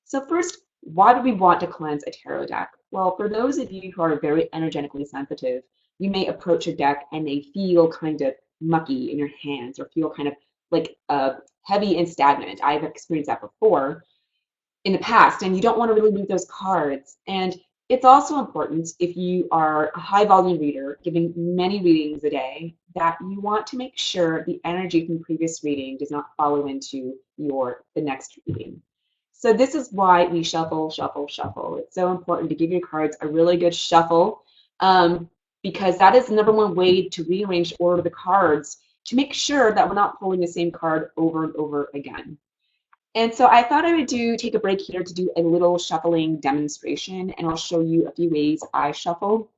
So first, why would we want to cleanse a tarot deck? Well, for those of you who are very energetically sensitive, you may approach a deck and they feel kind of mucky in your hands or feel kind of like heavy and stagnant. I've experienced that before in the past, and you don't want to really move those cards. And it's also important, if you are a high volume reader giving many readings a day, that you want to make sure the energy from the previous reading does not follow into the next reading. So this is why we shuffle, shuffle, shuffle. It's so important to give your cards a really good shuffle, because that is the #1 way to rearrange the order of the cards to make sure that we're not pulling the same card over and over again. And so I thought I would take a break here to do a little shuffling demonstration, and I'll show you a few ways I shuffle.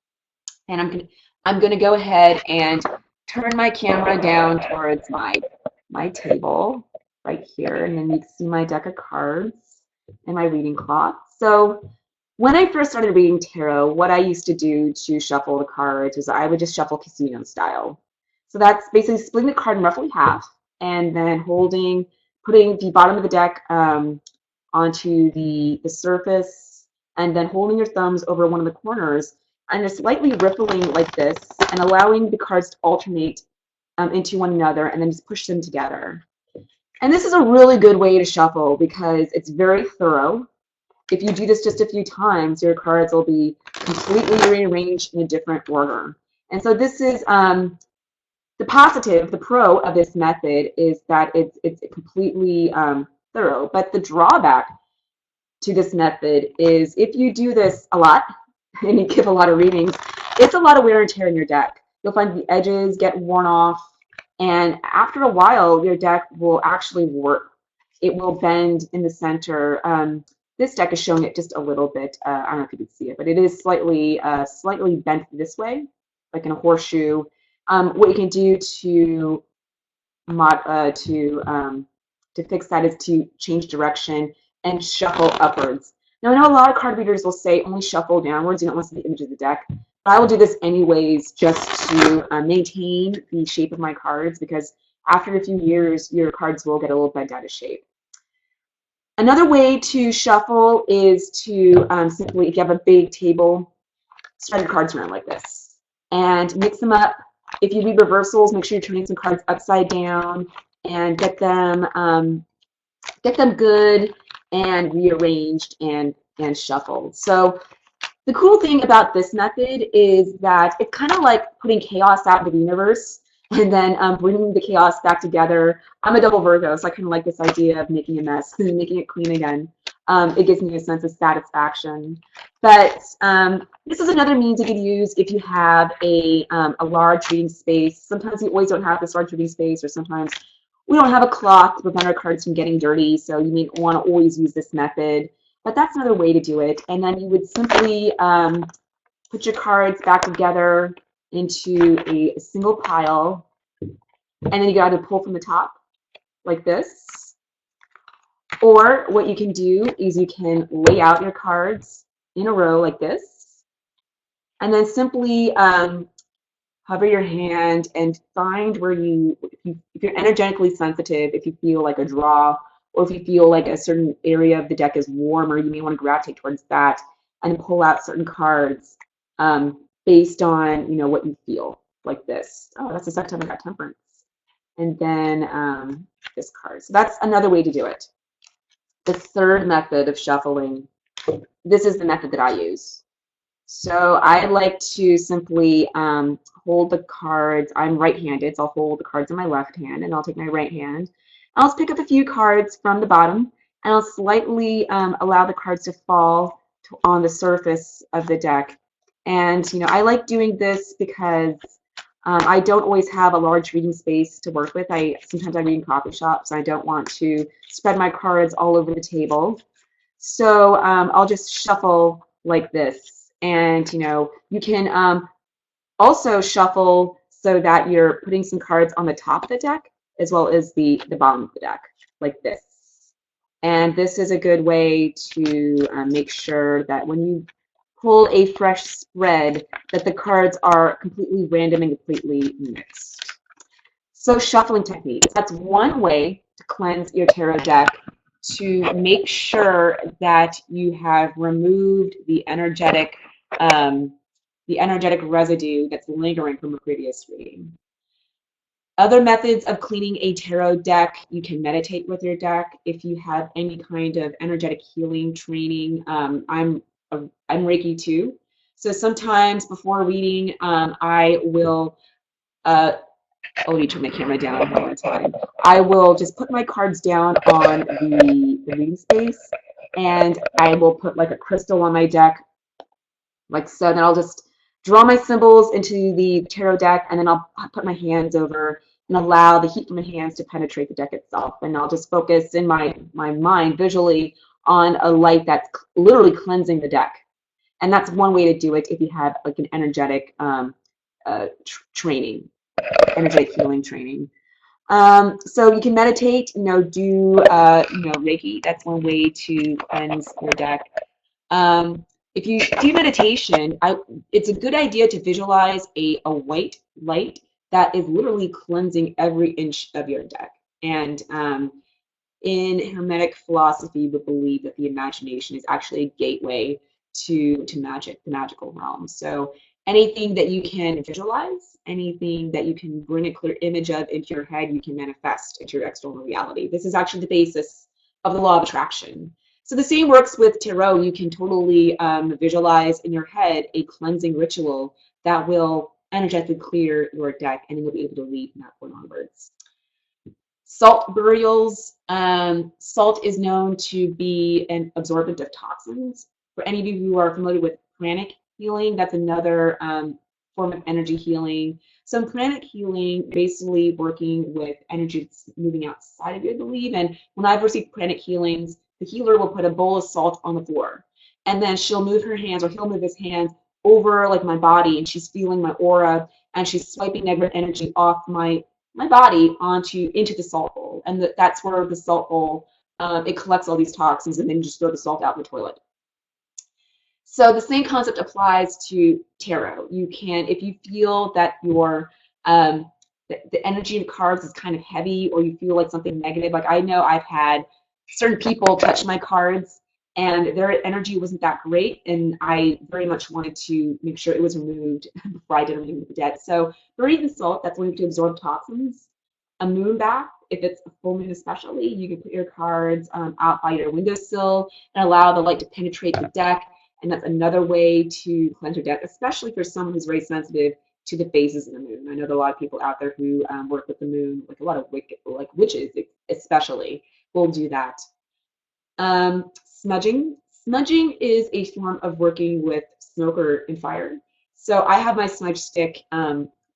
And I'm gonna go ahead and turn my camera down towards my table right here, and then you can see my deck of cards and my reading cloth. So when I first started reading tarot, what I used to do to shuffle the cards was I would just shuffle casino style. So that's basically splitting the card in roughly half and then putting the bottom of the deck onto the surface, and then holding your thumbs over one of the corners and just lightly rippling like this and allowing the cards to alternate into one another, and then just push them together. And this is a really good way to shuffle because it's very thorough. If you do this just a few times, your cards will be completely rearranged in a different order. And so this is the pro of this method is that it's completely thorough. But the drawback to this method is if you do this a lot and you give a lot of readings, it's a lot of wear and tear in your deck. You'll find the edges get worn off, and after a while, your deck will actually warp. It will bend in the center. This deck is showing it just a little bit. I don't know if you can see it, but it is slightly bent this way, like in a horseshoe. What you can do to fix that is to change direction and shuffle upwards. Now, I know a lot of card readers will say only shuffle downwards. You don't want to see the image of the deck. But I will do this anyways just to maintain the shape of my cards, because after a few years, your cards will get a little bent out of shape. Another way to shuffle is to simply, if you have a big table, spread your cards around like this and mix them up. If you read reversals, make sure you're turning some cards upside down and get them good and rearranged and shuffled. So the cool thing about this method is that it's kind of like putting chaos out into the universe and then bringing the chaos back together. I'm a double Virgo, so I kind of like this idea of making a mess and making it clean again. It gives me a sense of satisfaction. But this is another means you could use if you have a large reading space. Sometimes you always don't have this large reading space, or sometimes we don't have a cloth to prevent our cards from getting dirty, so you may want to always use this method. But that's another way to do it. And then you would simply put your cards back together into a single pile, and then you got to pull from the top like this. Or what you can do is you can lay out your cards in a row like this, and then simply hover your hand and find where if you're energetically sensitive, if you feel like a draw, or if you feel like a certain area of the deck is warmer, you may want to gravitate towards that and pull out certain cards based on what you feel, like this. Oh, that's the second time I got Temperance. And then this card. So that's another way to do it. The third method of shuffling, this is the method that I use. So I like to simply hold the cards. I'm right-handed, so I'll hold the cards in my left hand, and I'll take my right hand. I'll just pick up a few cards from the bottom, and I'll slightly allow the cards to fall on the surface of the deck. And I like doing this because I don't always have a large reading space to work with. Sometimes I read in coffee shops, and I don't want to spread my cards all over the table. So I'll just shuffle like this. And you can also shuffle so that you're putting some cards on the top of the deck as well as the bottom of the deck, like this. And this is a good way to make sure that when you pull a fresh spread, that the cards are completely random and completely mixed. So shuffling techniques, that's one way to cleanse your tarot deck, to make sure that you have removed the energetic residue that's lingering from a previous reading. Other methods of cleaning a tarot deck, you can meditate with your deck. If you have any kind of energetic healing training, I'm Reiki too. So sometimes before reading, I will I'll need to turn my camera down one more time. I will just put my cards down on the reading space, and I will put like a crystal on my deck, like so. Then I'll just draw my symbols into the tarot deck, and then I'll put my hands over and allow the heat from my hands to penetrate the deck itself. And I'll just focus in my mind visually on a light that's literally cleansing the deck. And that's one way to do it if you have like an energetic training. Energetic healing training. So you can meditate, do Reiki. That's one way to cleanse your deck. If you do meditation, it's a good idea to visualize a white light that is literally cleansing every inch of your deck. And in Hermetic philosophy, we believe that the imagination is actually a gateway to magic, the magical realm. So anything that you can visualize, anything that you can bring a clear image of into your head, you can manifest into your external reality. This is actually the basis of the law of attraction. So the same works with tarot. You can totally visualize in your head a cleansing ritual that will energetically clear your deck, and then you'll be able to read from that point onwards. Salt burials. Salt is known to be an absorbent of toxins. For any of you who are familiar with pranic healing, that's another form of energy healing. So in pranic healing, basically working with energy that's moving outside of you, I believe. And when I've received pranic healings, the healer will put a bowl of salt on the floor, and then she'll move her hands, or he'll move his hands over like my body, and she's feeling my aura, and she's swiping negative energy off my body into the salt bowl. And that's where the salt bowl, it collects all these toxins, and then you just throw the salt out in the toilet. So the same concept applies to tarot. You can, if you feel that your the energy of cards is kind of heavy, or you feel like something negative, like I know I've had certain people touch my cards and their energy wasn't that great, and I very much wanted to make sure it was removed before I did anything with the dead. So buried in salt, that's going to absorb toxins. A moon bath, if it's a full moon especially, you can put your cards out by your windowsill and allow the light to penetrate the deck. And that's another way to cleanse your deck, especially for someone who's very sensitive to the phases of the moon. I know there are a lot of people out there who work with the moon, like a lot of witches especially, will do that. Smudging. Smudging is a form of working with smoke and fire. So I have my smudge stick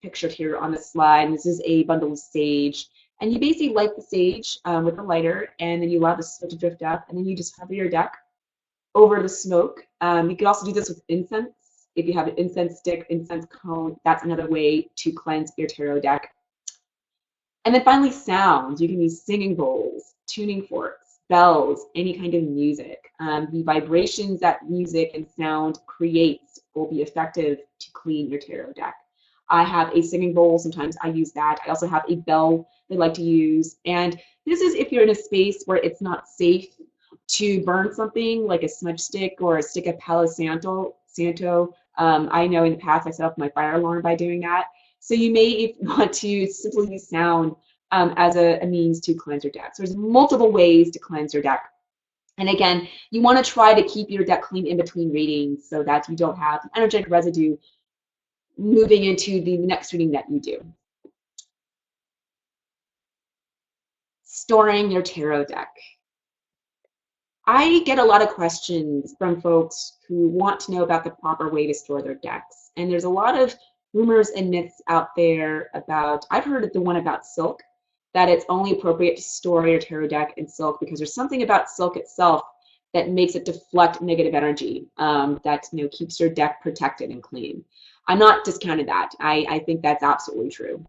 pictured here on the slide. And this is a bundle of sage. And you basically light the sage with a lighter, and then you allow the smoke to drift up, and then you just cover your deck over the smoke. You can also do this with incense. If you have an incense stick, incense cone, that's another way to cleanse your tarot deck. And then finally, sounds. You can use singing bowls, tuning forks, bells, any kind of music. The vibrations that music and sound creates will be effective to clean your tarot deck. I have a singing bowl. Sometimes I use that. I also have a bell that I like to use. And this is if you're in a space where it's not safe to burn something like a smudge stick or a stick of Palo Santo. I know in the past I set off my fire alarm by doing that. So you may want to simply use sound as a means to cleanse your deck. So there's multiple ways to cleanse your deck. And again, you want to try to keep your deck clean in between readings so that you don't have energetic residue moving into the next reading that you do. Storing your tarot deck. I get a lot of questions from folks who want to know about the proper way to store their decks. And there's a lot of rumors and myths out there about, I've heard the one about silk, that it's only appropriate to store your tarot deck in silk because there's something about silk itself that makes it deflect negative energy, that keeps your deck protected and clean. I'm not discounting that. I think that's absolutely true.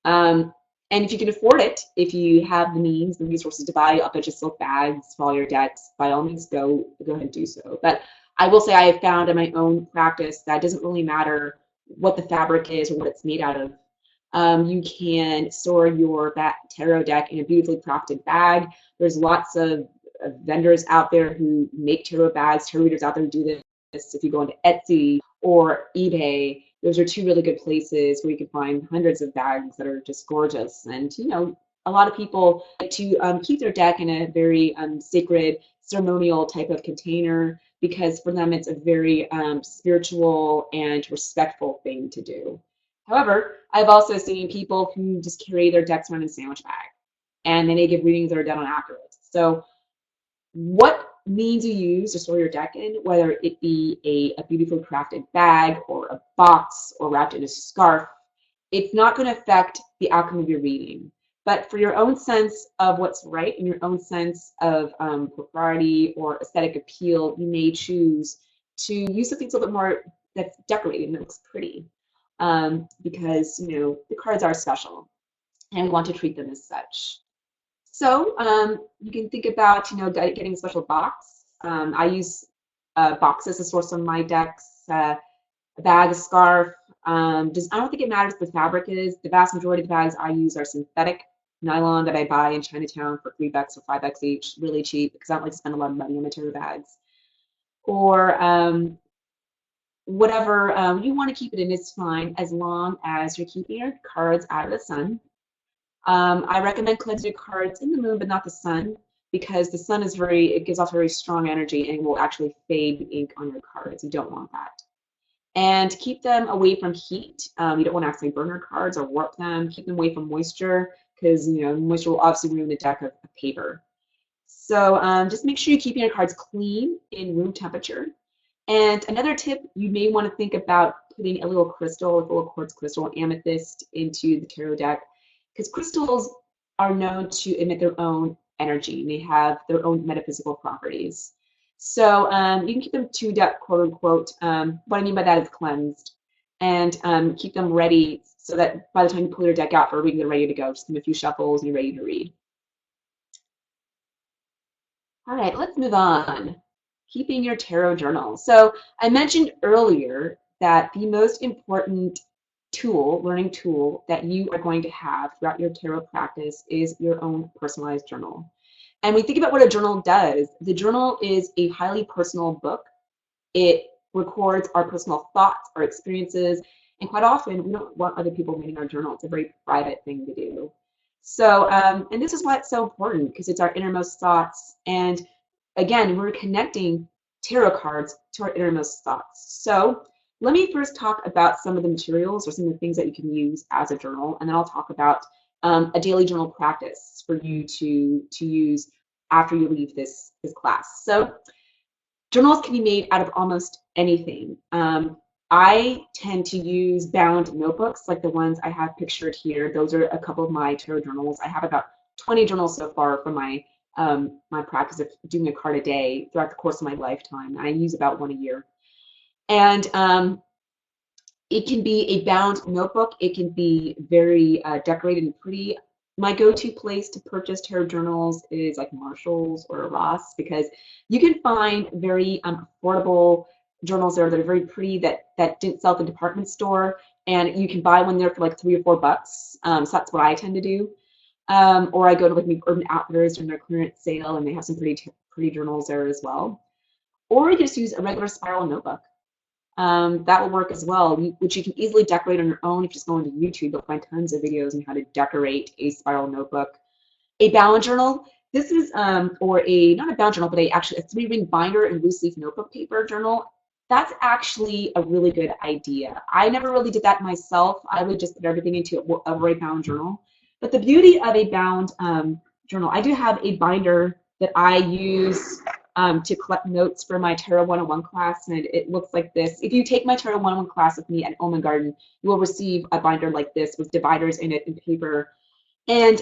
And if you can afford it, if you have the means, the resources to buy a bunch of silk bags for all your decks, by all means, go ahead and do so. But I will say I have found in my own practice that it doesn't really matter what the fabric is or what it's made out of. You can store your tarot deck in a beautifully crafted bag. There's lots of vendors out there who make tarot bags, tarot readers out there who do this. If you go into Etsy or eBay, those are two really good places where you can find hundreds of bags that are just gorgeous. And, a lot of people like to keep their deck in a very sacred, ceremonial type of container because for them it's a very spiritual and respectful thing to do. However, I've also seen people who just carry their decks around in a sandwich bag and then they give readings that are done on afterwards. So what means you use to store your deck in, whether it be a beautifully crafted bag or a box or wrapped in a scarf, it's not going to affect the outcome of your reading. But for your own sense of what's right and your own sense of propriety or aesthetic appeal, you may choose to use something a little bit more that's decorated and looks pretty because, the cards are special and we want to treat them as such. So you can think about, getting a special box. I use boxes to store some of my decks, a bag, a scarf. I don't think it matters what the fabric is. The vast majority of the bags I use are synthetic nylon that I buy in Chinatown for $3 or $5 each, really cheap because I don't like to spend a lot of money on material bags. Or whatever you want to keep it in is fine as long as you're keeping your cards out of the sun. I recommend cleansing your cards in the moon, but not the sun, because the sun it gives off very strong energy and will actually fade the ink on your cards. You don't want that. And keep them away from heat. You don't want to actually burn your cards or warp them. Keep them away from moisture, because moisture will obviously ruin the deck of paper. So just make sure you're keeping your cards clean in room temperature. And another tip, you may want to think about putting a little crystal, a little quartz crystal, amethyst, into the tarot deck, because crystals are known to emit their own energy and they have their own metaphysical properties. So you can keep them tuned up, quote unquote. What I mean by that is cleansed, and keep them ready so that by the time you pull your deck out for a reading, they're ready to go. Just give them a few shuffles and you're ready to read. All right, let's move on. Keeping your tarot journal. So I mentioned earlier that the most important learning tool that you are going to have throughout your tarot practice is your own personalized journal. And when you think about what a journal does, the journal is a highly personal book. It records our personal thoughts, our experiences, and quite often we don't want other people reading our journal. It's a very private thing to do. So, and this is why it's so important, because it's our innermost thoughts. And again, we're connecting tarot cards to our innermost thoughts. So let me first talk about some of the materials or some of the things that you can use as a journal, and then I'll talk about a daily journal practice for you to use after you leave this class. So journals can be made out of almost anything. I tend to use bound notebooks like the ones I have pictured here. Those are a couple of my tarot journals. I have about 20 journals so far from my my practice of doing a card a day throughout the course of my lifetime. I use about one a year. And it can be a bound notebook. It can be very decorated and pretty. My go-to place to purchase tarot journals is like Marshall's or Ross, because you can find very affordable journals there that are very pretty that didn't sell at the department store, and you can buy one there for like $3 or $4. So that's what I tend to do. Or I go to like Urban Outfitters during their clearance sale, and they have some pretty journals there as well. Or you just use a regular spiral notebook. That will work as well, which you can easily decorate on your own. If you just go into YouTube, you'll find tons of videos on how to decorate a spiral notebook. A bound journal. This is, or not a bound journal, but actually a 3-ring binder and loose leaf notebook paper journal. That's actually a really good idea. I never really did that myself. I would just put everything into a bound journal. But the beauty of a bound journal, I do have a binder that I use to collect notes for my Tarot 101 class, and it looks like this. If you take my Tarot 101 class with me at Omen Garden, you will receive a binder like this with dividers in it and paper. And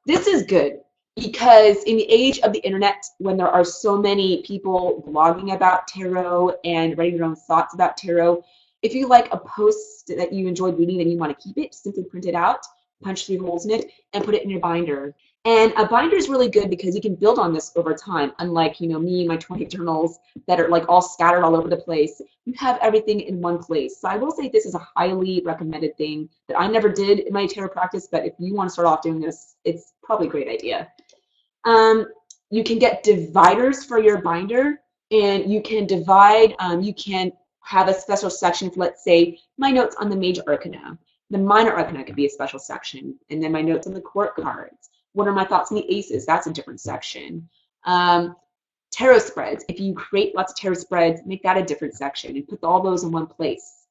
this is good because in the age of the internet, when there are so many people blogging about tarot and writing their own thoughts about tarot, if you like a post that you enjoyed reading and you want to keep it, simply print it out, punch 3 holes in it, and put it in your binder. And a binder is really good because you can build on this over time. Unlike, me and my 20 journals that are like all scattered all over the place, you have everything in one place. So I will say this is a highly recommended thing that I never did in my tarot practice, but if you want to start off doing this, it's probably a great idea. You can get dividers for your binder, and you can divide, you can have a special section for, let's say, my notes on the major arcana. The minor arcana could be a special section, and then my notes on the court cards. What are my thoughts on the aces? That's a different section. Tarot spreads. If you create lots of tarot spreads, make that a different section and put all those in one place.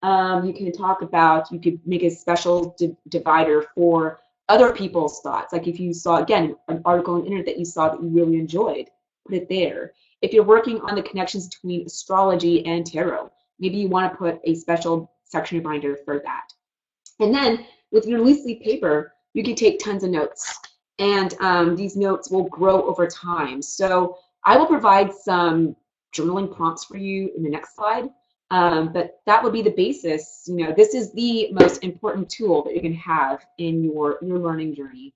You can talk about, you could make a special divider for other people's thoughts. Like if you saw, again, an article on the internet that you saw that you really enjoyed, put it there. If you're working on the connections between astrology and tarot, maybe you want to put a special section binder for that. And then with your loose leaf paper, you can take tons of notes, and these notes will grow over time. So I will provide some journaling prompts for you in the next slide, but that would be the basis. This is the most important tool that you can have in your learning journey.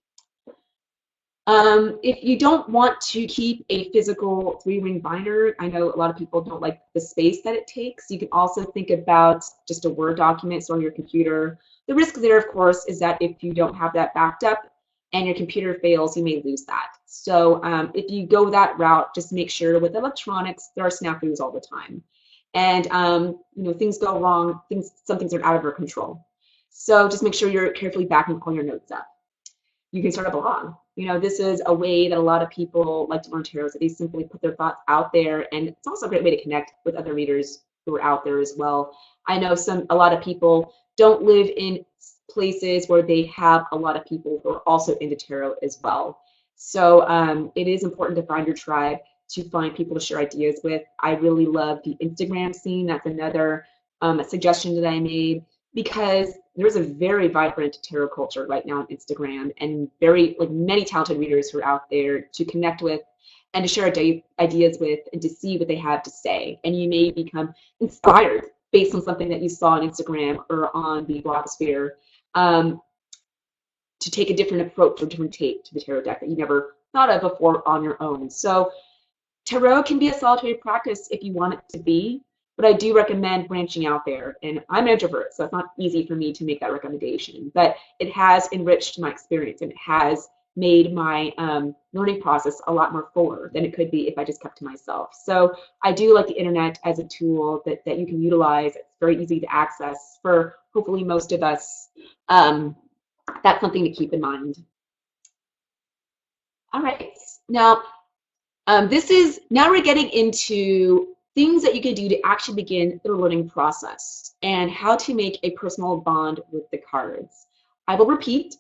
If you don't want to keep a physical 3-ring binder, I know a lot of people don't like the space that it takes. You can also think about just a Word document stored on your computer. The risk there, of course, is that if you don't have that backed up and your computer fails, you may lose that. So if you go that route, just make sure with electronics, there are snafus all the time. And things go wrong, some things are out of our control. So just make sure you're carefully backing all your notes up. You can start a blog. This is a way that a lot of people like to learn tarot, so they simply put their thoughts out there, and it's also a great way to connect with other readers who are out there as well. I know a lot of people don't live in places where they have a lot of people who are also into tarot as well. So it is important to find your tribe, to find people to share ideas with. I really love the Instagram scene. That's another suggestion that I made, because there's a very vibrant tarot culture right now on Instagram, and many talented readers who are out there to connect with and to share ideas with and to see what they have to say. And you may become inspired based on something that you saw on Instagram or on the blogosphere, to take a different approach or different take to the tarot deck that you never thought of before on your own. So tarot can be a solitary practice if you want it to be, but I do recommend branching out there. And I'm an introvert, so it's not easy for me to make that recommendation, but it has enriched my experience, and it has made my learning process a lot more fuller than it could be if I just kept to myself. So I do like the internet as a tool that you can utilize. It's very easy to access for hopefully most of us. That's something to keep in mind. All right, now now we're getting into things that you can do to actually begin the learning process and how to make a personal bond with the cards. I will repeat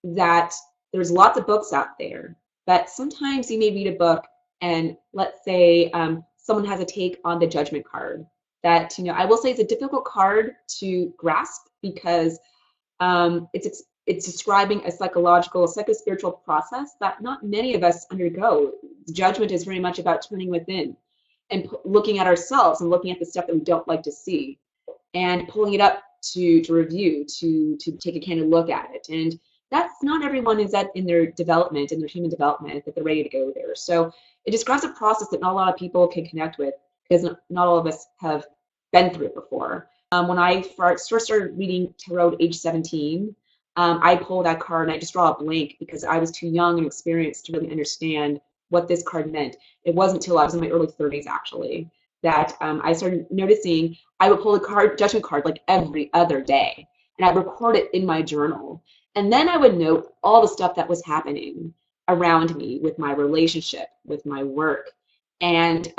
that there's lots of books out there, but sometimes you may read a book and let's say someone has a take on the Judgment card that, I will say it's a difficult card to grasp because it's it's describing a psychological, psychospiritual process that not many of us undergo. Judgment is very much about turning within and looking at ourselves and looking at the stuff that we don't like to see and pulling it up to review, to take a candid look at it. And that's not everyone is in their development, in their human development, that they're ready to go there. So it describes a process that not a lot of people can connect with because not all of us have been through it before. When I first started reading tarot at age 17, I pulled that card and I just draw a blank because I was too young and experienced to really understand what this card meant. It wasn't until I was in my early 30s, actually, that I started noticing I would pull a card, judgment card, like every other day, and I'd record it in my journal. And then I would note all the stuff that was happening around me with my relationship, with my work. And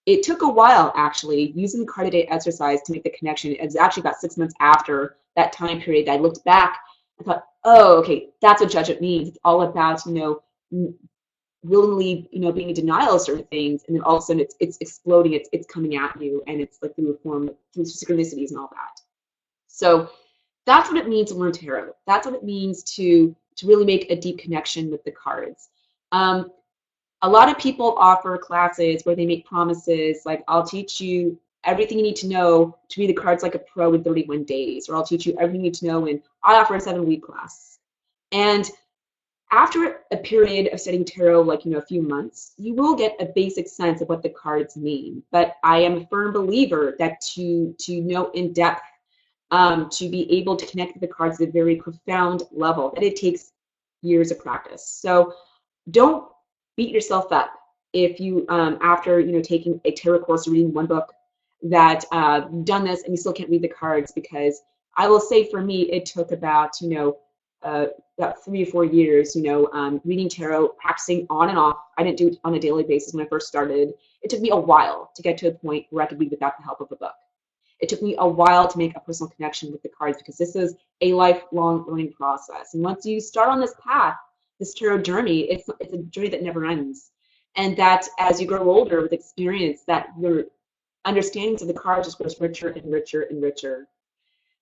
it took a while, actually, using the card a day exercise to make the connection. It was actually about 6 months after that time period that I looked back. I thought, oh, okay, that's what judgment means. It's all about, willingly, being in denial of certain things, and then all of a sudden it's exploding, it's coming at you, and it's like through synchronicities and all that. So that's what it means to learn tarot. That's what it means to really make a deep connection with the cards. A lot of people offer classes where they make promises like, I'll teach you everything you need to know to read the cards like a pro in 31 days, or I'll teach you everything you need to know, and I offer a 7-week class. And after a period of studying tarot, like, a few months, you will get a basic sense of what the cards mean. But I am a firm believer that to know in depth, to be able to connect with the cards at a very profound level, that it takes years of practice. So don't beat yourself up if you, after, taking a tarot course or reading one book, that you've done this and you still can't read the cards, because I will say for me, it took about, about 3 or 4 years, reading tarot, practicing on and off. I didn't do it on a daily basis when I first started. It took me a while to get to a point where I could read without the help of a book. It took me a while to make a personal connection with the cards, because this is a lifelong learning process. And once you start on this path, this tarot journey, it's a journey that never ends. And that as you grow older with experience, that your understandings of the cards just grows richer and richer and richer.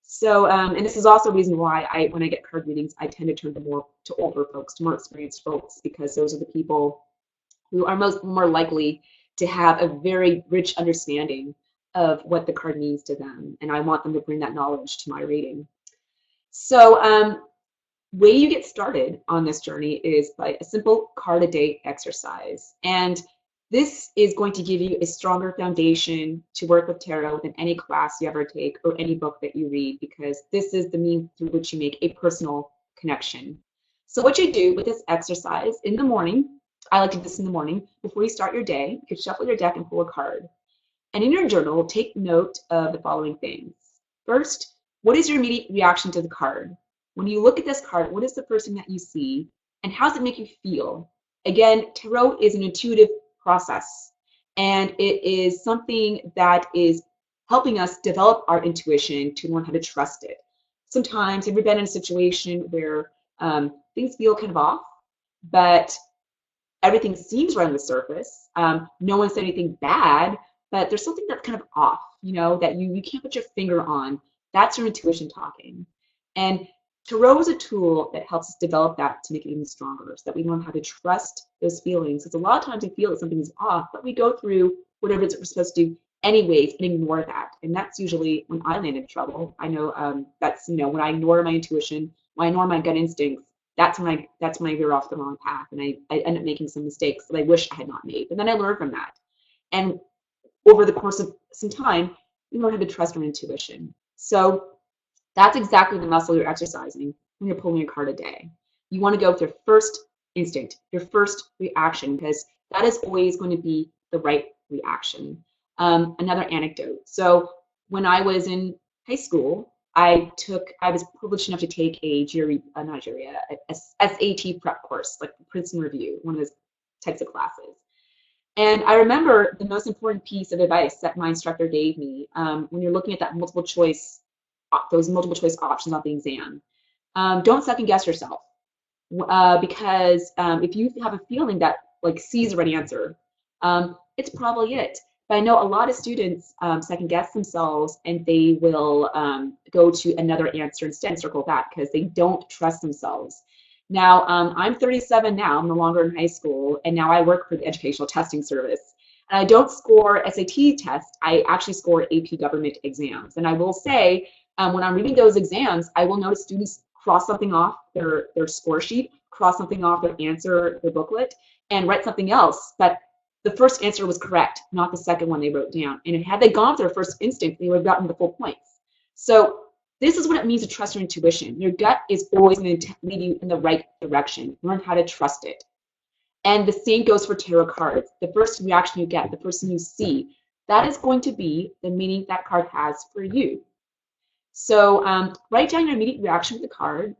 So, and this is also a reason why when I get card readings, I tend to turn them more to older folks, to more experienced folks, because those are the people who are more likely to have a very rich understanding of what the card means to them. And I want them to bring that knowledge to my reading. So, way you get started on this journey is by a simple card a day exercise. And this is going to give you a stronger foundation to work with tarot than any class you ever take or any book that you read, because this is the means through which you make a personal connection. So what you do with this exercise in the morning, I like to do this in the morning, before you start your day, you can shuffle your deck and pull a card. And in your journal, take note of the following things. First, what is your immediate reaction to the card? When you look at this card, what is the first thing that you see, and how does it make you feel? Again, tarot is an intuitive process, and it is something that is helping us develop our intuition to learn how to trust it. Sometimes, have you been in a situation where things feel kind of off, but everything seems right on the surface? No one said anything bad, but there's something that's kind of off, that you can't put your finger on. That's your intuition talking. And tarot is a tool that helps us develop that to make it even stronger, so that we learn how to trust those feelings. Because a lot of times we feel that something is off, but we go through whatever it is we're supposed to do anyways and ignore that. And that's usually when I land in trouble. I know that's, when I ignore my intuition, when I ignore my gut instincts, that's when I veer off the wrong path, and I end up making some mistakes that I wish I had not made. But then I learn from that. And over the course of some time, we learn how to trust our intuition. So that's exactly the muscle you're exercising when you're pulling a card a day. You want to go with your first instinct, your first reaction, because that is always going to be the right reaction. Another anecdote. So when I was in high school, I was privileged enough to take a SAT prep course, like the Princeton Review, one of those types of classes. And I remember the most important piece of advice that my instructor gave me when you're looking at those multiple choice options on the exam. Don't second guess yourself, because if you have a feeling that like C is the right answer, it's probably it. But I know a lot of students second guess themselves and they will go to another answer instead and circle back because they don't trust themselves. Now, I'm 37 now, I'm no longer in high school, and now I work for the Educational Testing Service. And I don't score SAT tests, I actually score AP government exams. And I will say, when I'm reading those exams, I will notice students cross something off their score sheet, cross something off their answer, their booklet, and write something else. But the first answer was correct, not the second one they wrote down. And had they gone for their first instinct, they would have gotten the full points. So this is what it means to trust your intuition. Your gut is always going to lead you in the right direction. Learn how to trust it. And the same goes for tarot cards. The first reaction you get, the first thing you see, that is going to be the meaning that card has for you. So write down your immediate reaction to the card.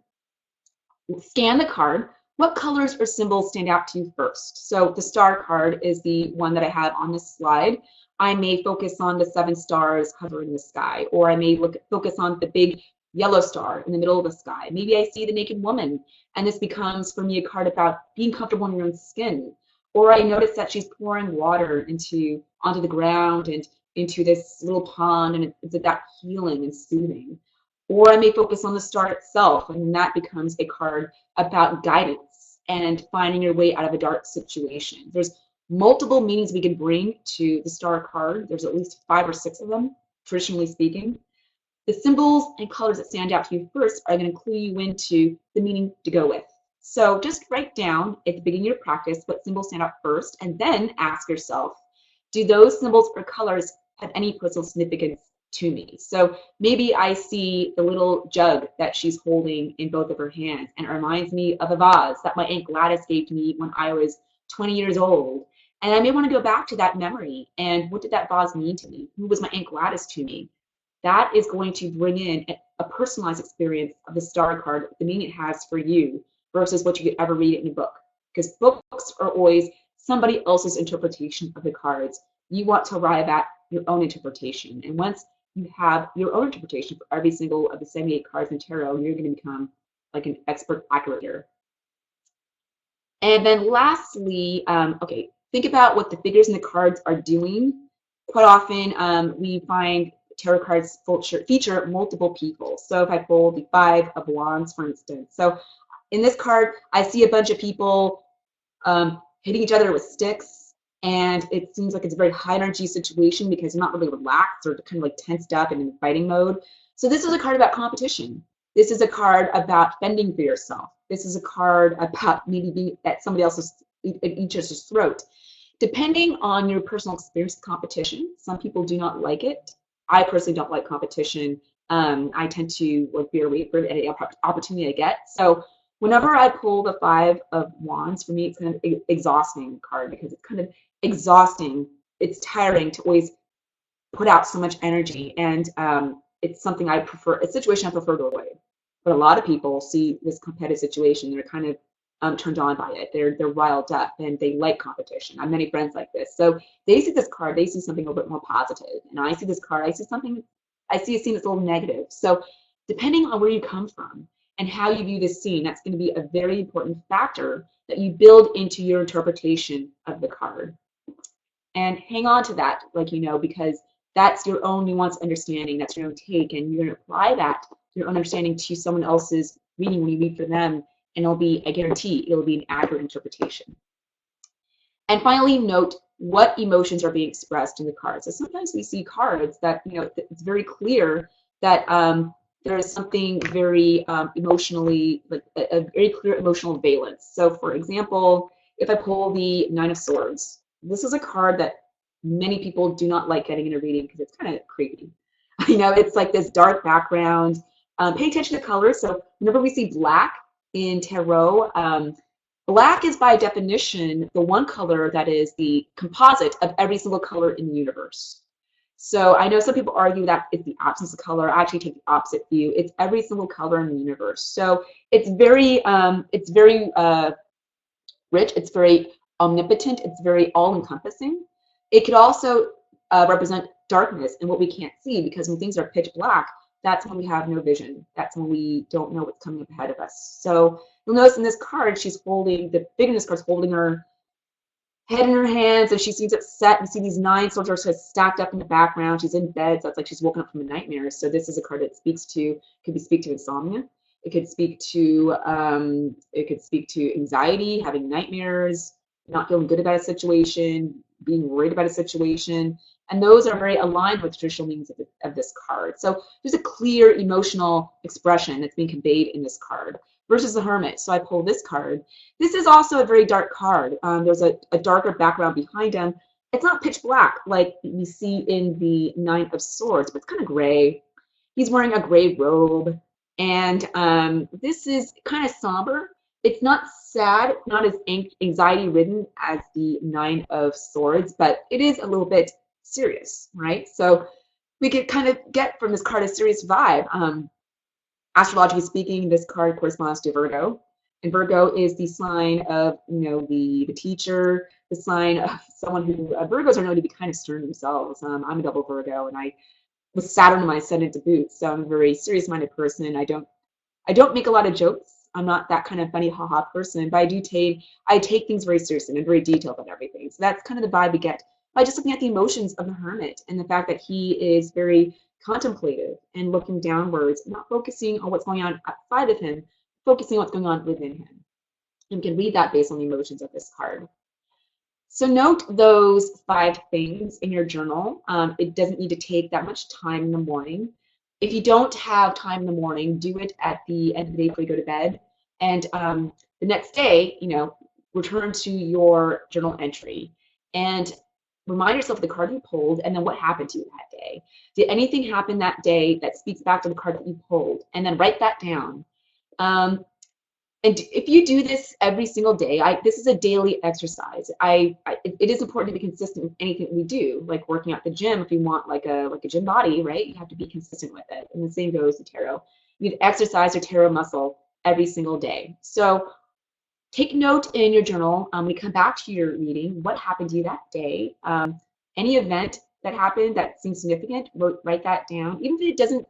Scan the card. What colors or symbols stand out to you first? So the star card is the one that I have on this slide. I may focus on the 7 stars hovering in the sky, or I may focus on the big yellow star in the middle of the sky. Maybe I see the naked woman, and this becomes for me a card about being comfortable in your own skin. Or I notice that she's pouring water onto the ground and into this little pond, and it's about healing and soothing. Or I may focus on the star itself, and that becomes a card about guidance and finding your way out of a dark situation. There's multiple meanings we can bring to the star card. There's at least 5 or 6 of them, traditionally speaking. The symbols and colors that stand out to you first are going to clue you into the meaning to go with. So just write down at the beginning of your practice what symbols stand out first, and then ask yourself, do those symbols or colors have any personal significance to me? So maybe I see the little jug that she's holding in both of her hands, and it reminds me of a vase that my Aunt Gladys gave to me when I was 20 years old. And I may want to go back to that memory, and what did that vase mean to me? Who was my Aunt Gladys to me? That is going to bring in a personalized experience of the star card, the meaning it has for you, versus what you could ever read in a book. Because books are always somebody else's interpretation of the cards. You want to arrive at your own interpretation. And once you have your own interpretation for every single of the 78 cards in tarot, you're going to become like an expert accurator. And then lastly, okay, think about what the figures in the cards are doing. Quite often we find tarot cards feature multiple people. So if I pull the 5 of Wands, for instance. So in this card, I see a bunch of people hitting each other with sticks. And it seems like it's a very high energy situation because you're not really relaxed or kind of like tensed up and in fighting mode. So this is a card about competition. This is a card about fending for yourself. This is a card about maybe being at somebody else's, each other's throat. Depending on your personal experience with competition, some people do not like it. I personally don't like competition. I tend to like bear weight for any opportunity I get. So whenever I pull the 5 of Wands, for me, it's kind of an exhausting card because it's kind of exhausting. It's tiring to always put out so much energy, and it's something I prefer, a situation I prefer to avoid. But a lot of people see this competitive situation, they're kind of turned on by it. They're riled up and they like competition. I have many friends like this. So they see this card, they see something a little bit more positive. And I see this card, I see a scene that's a little negative. So depending on where you come from and how you view this scene, that's going to be a very important factor that you build into your interpretation of the card. And hang on to that, like because that's your own nuanced understanding, that's your own take, and you're going to apply that, your own understanding, to someone else's reading when you read for them, and it'll be, I guarantee, it'll be an accurate interpretation. And finally, note what emotions are being expressed in the cards. So sometimes we see cards that, it's very clear that there is something very emotionally, like a very clear emotional valence. So for example, if I pull the 9 of Swords, this is a card that many people do not like getting in a reading because it's kind of creepy. It's like this dark background. Pay attention to colors. So whenever we see black in tarot, black is by definition the one color that is the composite of every single color in the universe. So I know some people argue that it's the absence of color. I actually take the opposite view. It's every single color in the universe. So it's very rich. It's very omnipotent. It's very all-encompassing. It could also represent darkness and what we can't see, because when things are pitch black, that's when we have no vision. That's when we don't know what's coming up ahead of us. So you'll notice in this card, she's holding, the figure in this card is holding her head in her hands, and she seems upset. You see these 9 swords are sort of stacked up in the background. She's in bed, so it's like she's woken up from a nightmare. So this is a card that could speak to insomnia. It could speak to anxiety, having nightmares, not feeling good about a situation, being worried about a situation. And those are very aligned with traditional meanings of this card. So there's a clear emotional expression that's being conveyed in this card versus the Hermit. So I pull this card. This is also a very dark card. There's a darker background behind him. It's not pitch black like we see in the Nine of Swords, but it's kind of gray. He's wearing a gray robe. And this is kind of somber. It's not sad, not as anxiety ridden as the Nine of Swords, but it is a little bit serious, right? So we could kind of get from this card a serious vibe. Astrologically speaking, this card corresponds to Virgo. And Virgo is the sign of, the teacher, the sign of someone who, Virgos are known to be kind of stern themselves. I'm a double Virgo, and I with Saturn in my ascendant to boot, so I'm a very serious-minded person. I don't make a lot of jokes. I'm not that kind of funny haha person, but I take things very seriously and I'm very detailed about everything. So that's kind of the vibe we get by just looking at the emotions of the Hermit and the fact that he is very contemplative and looking downwards, not focusing on what's going on outside of him, focusing on what's going on within him. And we can read that based on the emotions of this card. So note those 5 things in your journal. It doesn't need to take that much time in the morning. If you don't have time in the morning, do it at the end of the day before you go to bed. And the next day, return to your journal entry and remind yourself of the card you pulled and then what happened to you that day. Did anything happen that day that speaks back to the card that you pulled? And then write that down. And if you do this every single day, this is a daily exercise. It is important to be consistent with anything we do, like working out at the gym. If you want like a gym body, right? You have to be consistent with it. And the same goes to tarot. You need to exercise your tarot muscle every single day. So take note in your journal. When you come back to your reading, what happened to you that day? Any event that happened that seems significant, write that down. Even if it doesn't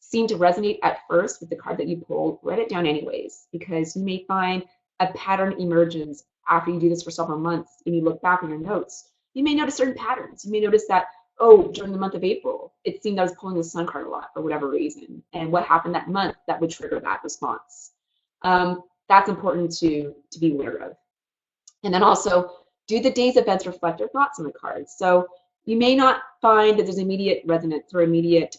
seem to resonate at first with the card that you pulled, write it down anyways, because you may find a pattern emerges after you do this for several months and you look back on your notes. You may notice certain patterns. You may notice that, during the month of April, it seemed I was pulling the Sun card a lot for whatever reason. And what happened that month that would trigger that response. That's important to be aware of. And then also, do the day's events reflect your thoughts on the cards? So you may not find that there's immediate resonance or immediate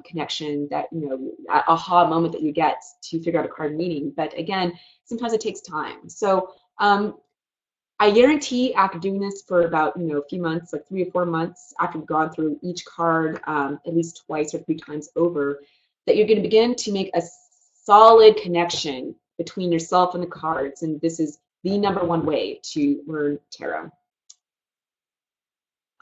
connection that, that aha moment that you get to figure out a card meaning. But again, sometimes it takes time. So I guarantee after doing this for about, a few months, like 3 or 4 months, after you've gone through each card at least twice or 3 times over, that you're going to begin to make a solid connection between yourself and the cards. And this is the #1 way to learn tarot.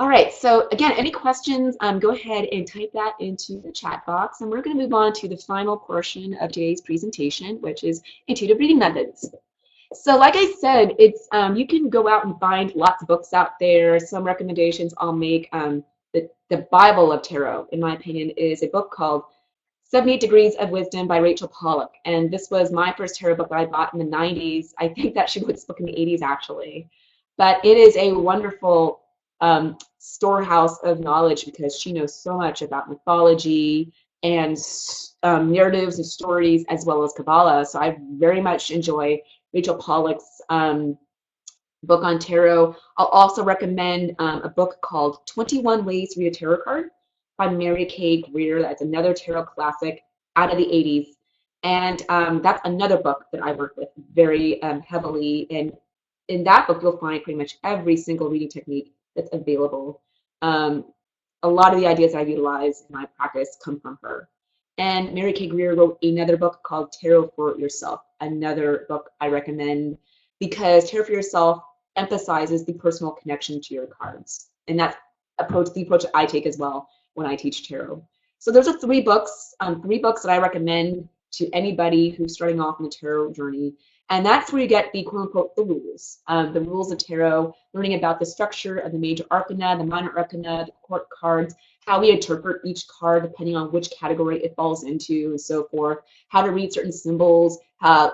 All right, so again, any questions, go ahead and type that into the chat box, and we're going to move on to the final portion of today's presentation, which is intuitive reading methods. So like I said, it's you can go out and find lots of books out there. Some recommendations I'll make. The Bible of Tarot, in my opinion, is a book called 78 Degrees of Wisdom by Rachel Pollack. And this was my first tarot book that I bought in the 90s. I think that she wrote this book in the 80s, actually. But it is a wonderful storehouse of knowledge because she knows so much about mythology and narratives and stories as well as Kabbalah. So I very much enjoy Rachel Pollack's book on tarot. I'll also recommend a book called 21 Ways to Read a Tarot Card by Mary K. Greer. That's another tarot classic out of the 80s. And that's another book that I work with very heavily. And in that book, you'll find pretty much every single reading technique that's available. A lot of the ideas I utilize in my practice come from her. And Mary K. Greer wrote another book called Tarot for Yourself, another book I recommend because Tarot for Yourself emphasizes the personal connection to your cards. And that's the approach that I take as well when I teach tarot. So those are 3 books that I recommend to anybody who's starting off on the tarot journey. And that's where you get the quote unquote the rules of tarot, learning about the structure of the major arcana, the minor arcana, the court cards, how we interpret each card depending on which category it falls into, and so forth, how to read certain symbols,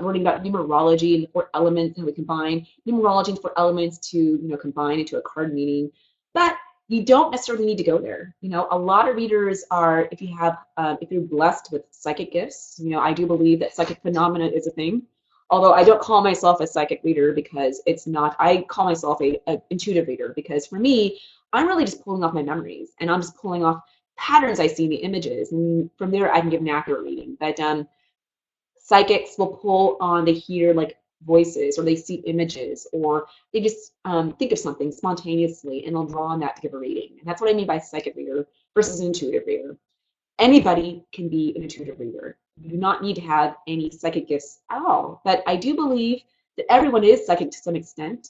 learning about numerology and the four elements, how we combine numerology and four elements to combine into a card meaning. But you don't necessarily need to go there. A lot of readers are, if you're blessed with psychic gifts, I do believe that psychic phenomena is a thing. Although I don't call myself a psychic reader because it's not, I call myself a intuitive reader because for me, I'm really just pulling off my memories and I'm just pulling off patterns I see in the images. And from there, I can give an accurate reading. But psychics will pull on, they hear like voices or they see images or they just think of something spontaneously and they'll draw on that to give a reading. And that's what I mean by psychic reader versus an intuitive reader. Anybody can be an intuitive reader. You do not need to have any psychic gifts at all. But I do believe that everyone is psychic to some extent.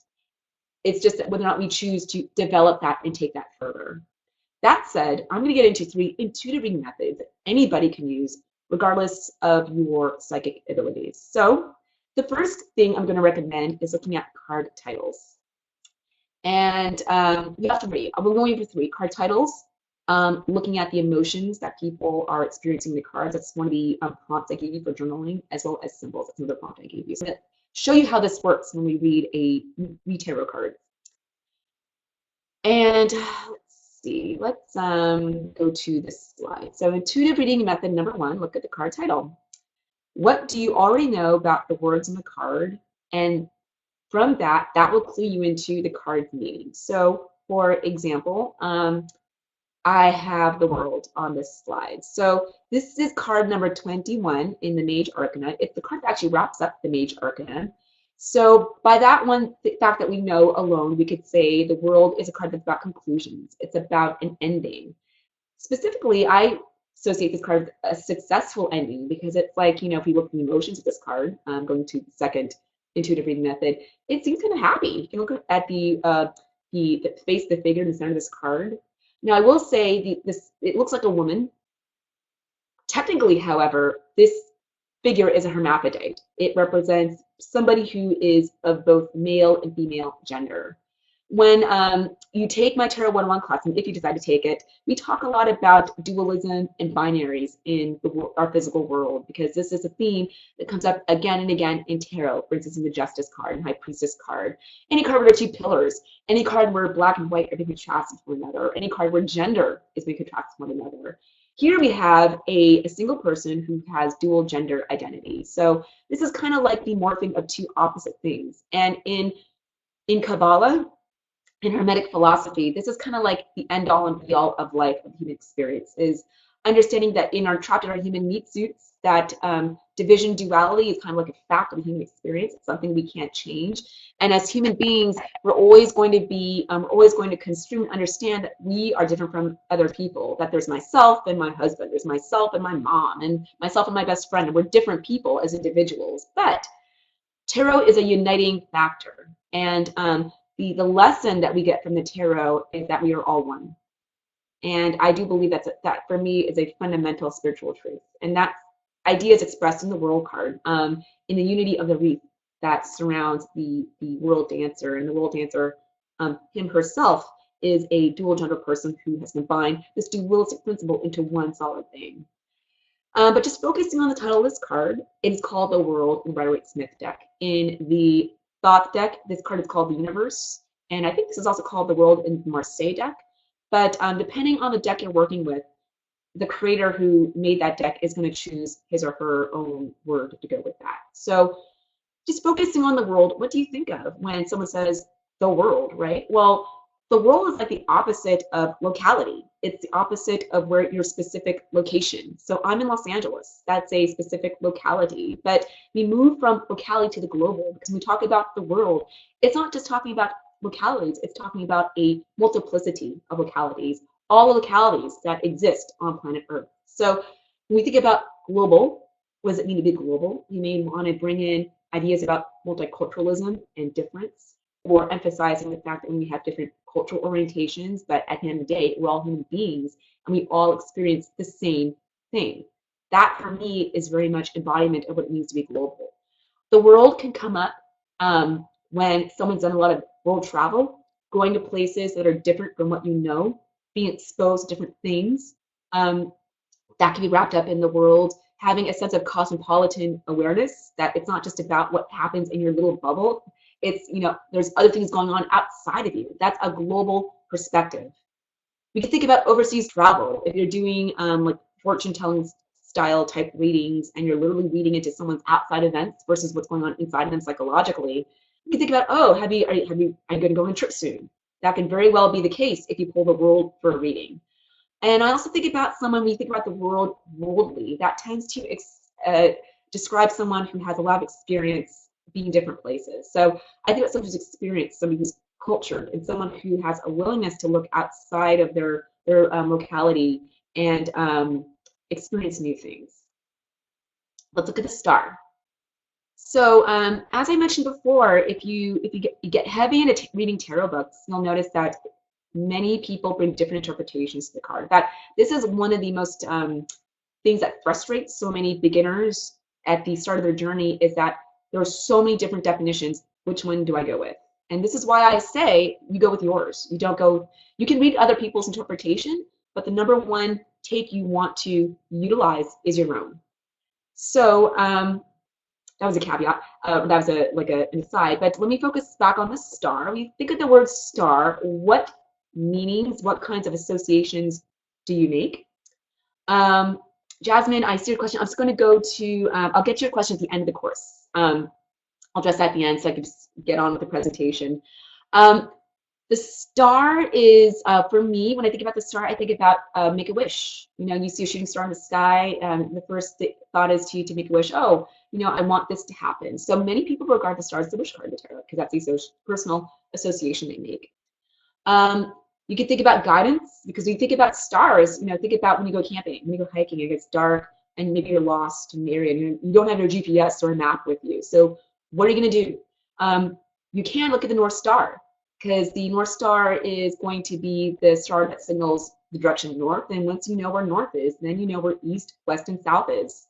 It's just that whether or not we choose to develop that and take that further. That said, I'm going to get into 3 intuitive reading methods that anybody can use regardless of your psychic abilities. So the first thing I'm going to recommend is looking at card titles. And you have 3. I'm going for 3 card titles. Looking at the emotions that people are experiencing in the cards. That's one of the prompts I gave you for journaling, as well as symbols. That's another prompt I gave you. So to show you how this works when we read tarot cards. And let's see, let's go to this slide. So intuitive reading method number 1, look at the card title. What do you already know about the words in the card? And from that will clue you into the card's meaning. So for example, I have the world on this slide. So this is card number 21 in the Mage Arcana. The card actually wraps up the Mage Arcana. So by that one fact that we know alone, we could say the world is a card that's about conclusions. It's about an ending. Specifically, I associate this card with a successful ending because it's like, if you look at the emotions of this card, going to the second intuitive reading method, it seems kind of happy. You can look at the face, the figure in the center of this card. Now, I will say it looks like a woman. Technically, however, this figure is a hermaphrodite. It represents somebody who is of both male and female gender. When you take my Tarot 101 class, and if you decide to take it, we talk a lot about dualism and binaries in our physical world, because this is a theme that comes up again and again in tarot. For instance, in the Justice card and High Priestess card, any card where there are 2 pillars, any card where black and white are being contrasted with one another, any card where gender is being contrasted with one another. Here we have a single person who has dual gender identity. So this is kind of like the morphing of 2 opposite things. And in Kabbalah, in Hermetic philosophy, this is kind of like the end-all and be-all of life, of human experience, is understanding that trapped in our human meat suits, that division, duality is kind of like a fact of the human experience. It's something we can't change. And as human beings, we're always going to construe and understand that we are different from other people, that there's myself and my husband, there's myself and my mom, and myself and my best friend, and we're different people as individuals. But tarot is a uniting factor. And the lesson that we get from the tarot is that we are all one. And I do believe that for me is a fundamental spiritual truth. And that idea is expressed in the world card, in the unity of the wreath that surrounds the world dancer. And the world dancer, him herself, is a dual gender person who has combined this dualistic principle into one solid thing. But just focusing on the title of this card, it is called the World in the Rider-Waite-Smith deck. In the Thoth deck, this card is called the Universe, and I think this is also called the World in the Marseille deck. But depending on the deck you're working with, the creator who made that deck is going to choose his or her own word to go with that. So just focusing on the world, what do you think of when someone says the world, right? Well, the world is like the opposite of locality. It's the opposite of where your specific location. So I'm in Los Angeles. That's a specific locality. But we move from locality to the global, because when we talk about the world, it's not just talking about localities. It's talking about a multiplicity of localities, all the localities that exist on planet Earth. So when we think about global, what does it mean to be global? You may want to bring in ideas about multiculturalism and difference, or emphasizing the fact that we have different cultural orientations, but at the end of the day, we're all human beings and we all experience the same thing. That for me is very much embodiment of what it means to be global. The world can come up when someone's done a lot of world travel, going to places that are different from what you know, being exposed to different things. Um, that can be wrapped up in the world, having a sense of cosmopolitan awareness that it's not just about what happens in your little bubble. It's, there's other things going on outside of you. That's a global perspective. We can think about overseas travel. If you're doing like fortune telling style type readings and you're literally reading into someone's outside events versus what's going on inside them psychologically, you can think about, oh, are you going to go on a trip soon? That can very well be the case if you pull the world for a reading. And I also think about someone, when you think about the world worldly, that tends to describe someone who has a lot of experience being in different places. So I think about someone who's experienced, somebody who's cultured, and someone who has a willingness to look outside of their locality and experience new things. Let's look at the star. So as I mentioned before, if you get heavy into reading tarot books, you'll notice that many people bring different interpretations to the card. In fact, this is one of the most things that frustrates so many beginners at the start of their journey, is that there are so many different definitions. Which one do I go with? And this is why I say you go with yours. You don't go, you can read other people's interpretation, but the number one take you want to utilize is your own. So that was a caveat. That was an aside. But let me focus back on the star. When you think of the word star, what meanings, what kinds of associations do you make? Jasmine, I see your question. I'm just going to go to, I'll get your question at the end of the course. I'll address that at the end so I can just get on with the presentation. The star is, for me, when I think about the star, I think about make a wish. You see a shooting star in the sky, the first thought is to make a wish. Oh, I want this to happen. So many people regard the star as the wish card in the tarot because that's the personal association they make. You can think about guidance, because when you think about stars, think about when you go camping, when you go hiking, it gets dark and maybe you're lost in the area. You don't have your GPS or a map with you. So what are you going to do? You can look at the North Star, because the North Star is going to be the star that signals the direction north. And once you know where north is, then you know where east, west, and south is.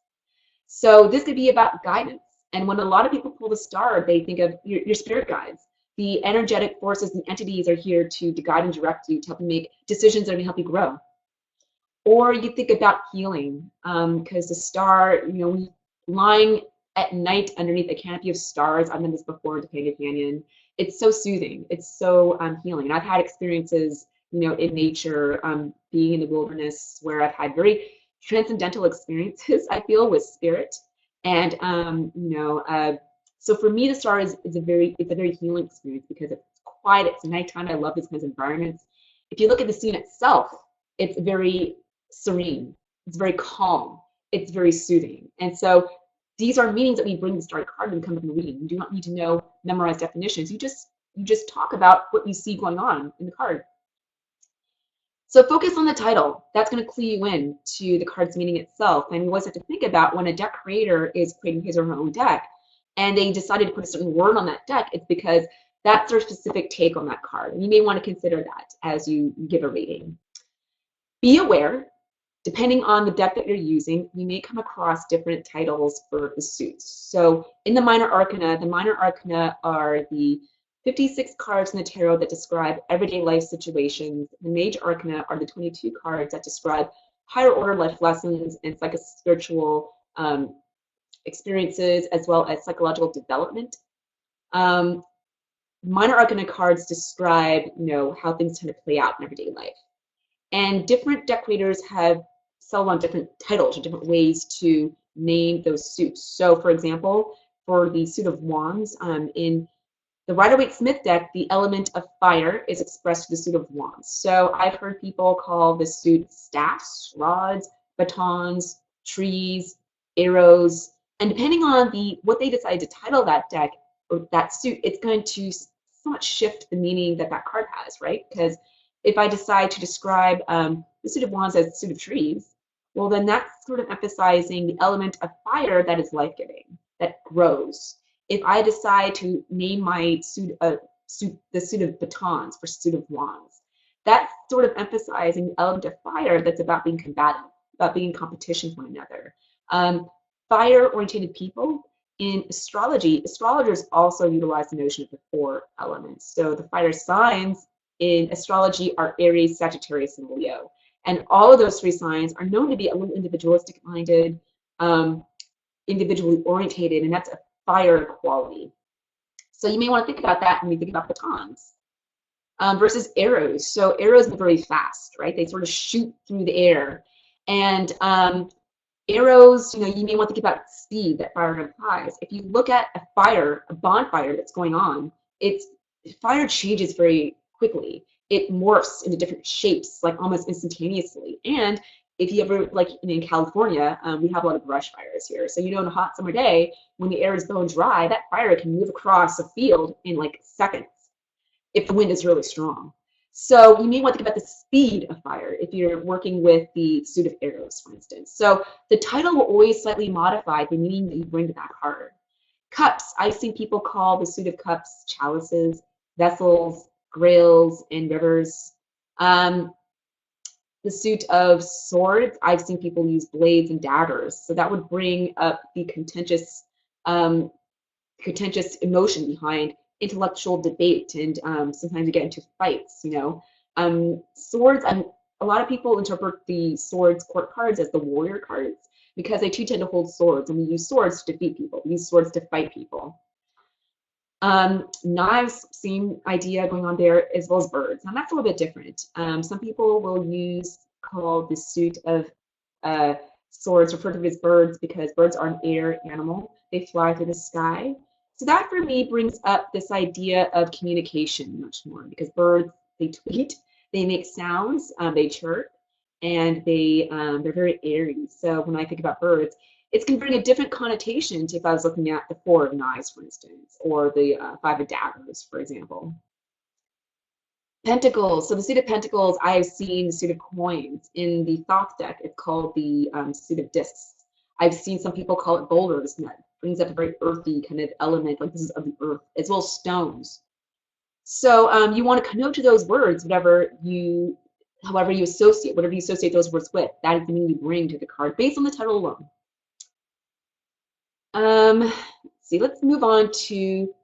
So this could be about guidance. And when a lot of people pull the star, they think of your spirit guides. The energetic forces and entities are here to guide and direct you, to help you make decisions that are going to help you grow. Or you think about healing, because the star, lying at night underneath a canopy of stars, I've done this before, Topanga Canyon, it's so soothing, it's so healing. And I've had experiences, in nature, being in the wilderness, where I've had very transcendental experiences, I feel, with spirit. And so for me, the star is a very healing experience, because it's quiet, it's nighttime. I love these kinds of environments. If you look at the scene itself, it's very serene, it's very calm, it's very soothing. And so these are meanings that we bring the star card and come up and read. You do not need to memorize definitions. You just talk about what you see going on in the card. So focus on the title. That's going to clue you in to the card's meaning itself. And you always have to think about, when a deck creator is creating his or her own deck, and they decided to put a certain word on that deck, it's because that's their specific take on that card. And you may want to consider that as you give a reading. Be aware, depending on the deck that you're using, you may come across different titles for the suits. So in the minor arcana are the 56 cards in the tarot that describe everyday life situations. The major arcana are the 22 cards that describe higher order life lessons and spiritual experiences, as well as psychological development. Minor arcana cards describe, how things tend to play out in everyday life. And different deck creators have settled on different titles or different ways to name those suits. So for example, for the suit of wands, in the Rider-Waite-Smith deck, the element of fire is expressed through the suit of wands. So I've heard people call this suit staffs, rods, batons, trees, arrows, and depending on what they decide to title that deck or that suit, it's going to somewhat shift the meaning that that card has, right? Because if I decide to describe the suit of wands as a suit of trees, well, then that's sort of emphasizing the element of fire that is life-giving, that grows. If I decide to name my suit the suit of batons for suit of wands, that's sort of emphasizing the element of fire that's about being combative, about being in competition with one another. Fire-oriented people In astrology, astrologers also utilize the notion of the four elements. So the fire signs in astrology are Aries, Sagittarius, and Leo. And all of those three signs are known to be a little individualistic minded, um, individually orientated, and that's a fire quality. So you may want to think about that when you think about batons versus arrows. So arrows are very fast, right? They sort of shoot through the air. And arrows, you may want to think about speed that fire implies. If you look at a fire, a bonfire that's going on, fire changes very quickly. It morphs into different shapes, like almost instantaneously. And if you ever, like in California, we have a lot of brush fires here. So on a hot summer day, when the air is bone dry, that fire can move across a field in like seconds if the wind is really strong. So you may want to think about the speed of fire if you're working with the suit of arrows, for instance. So the title will always slightly modify the meaning that you bring to that card. Cups, I've seen people call the suit of cups chalices, vessels, grails, and rivers. The suit of swords, I've seen people use blades and daggers. So that would bring up the contentious emotion behind intellectual debate, and sometimes you get into fights. Swords, a lot of people interpret the swords court cards as the warrior cards because they too tend to hold swords, and we use swords to defeat people. We use swords to fight people. Knives, same idea going on there, as well as birds. Now that's a little bit different. Some people will call the suit of swords referred to as birds because birds are an air animal. They fly through the sky. So that for me brings up this idea of communication much more, because birds, they tweet, they make sounds, they chirp, and they're very airy. So when I think about birds, it's going to bring a different connotation to if I was looking at the Four of Knives, for instance, or the Five of Daggers, for example. Pentacles. So the suit of pentacles, I have seen the suit of coins. In the Thoth deck, it's called the suit of discs. I've seen some people call it boulders, and that brings up a very earthy kind of element, like this is of the earth, as well as stones. So you want to connote to those words however you associate those words with. That is the meaning you bring to the card based on the title alone. Let's move on to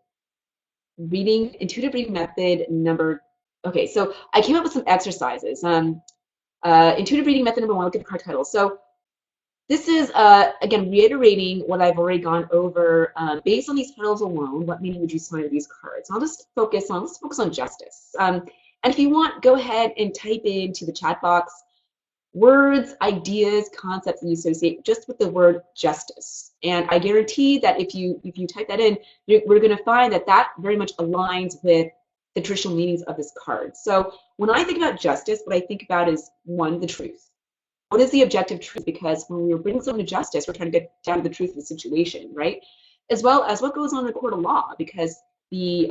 intuitive reading method number. Okay, so I came up with some exercises. Intuitive reading method number 1, look at the card title. So this is, again, reiterating what I've already gone over. Based on these titles alone, what meaning would you assign to these cards? Let's focus on justice. And if you want, go ahead and type into the chat box words, ideas, concepts that you associate just with the word justice. And I guarantee that if you type that in, we're going to find that very much aligns with the traditional meanings of this card. So when I think about justice, what I think about is, one, the truth. What is the objective truth? Because when we're bringing someone to justice, we're trying to get down to the truth of the situation, right? As well as what goes on in the court of law, because the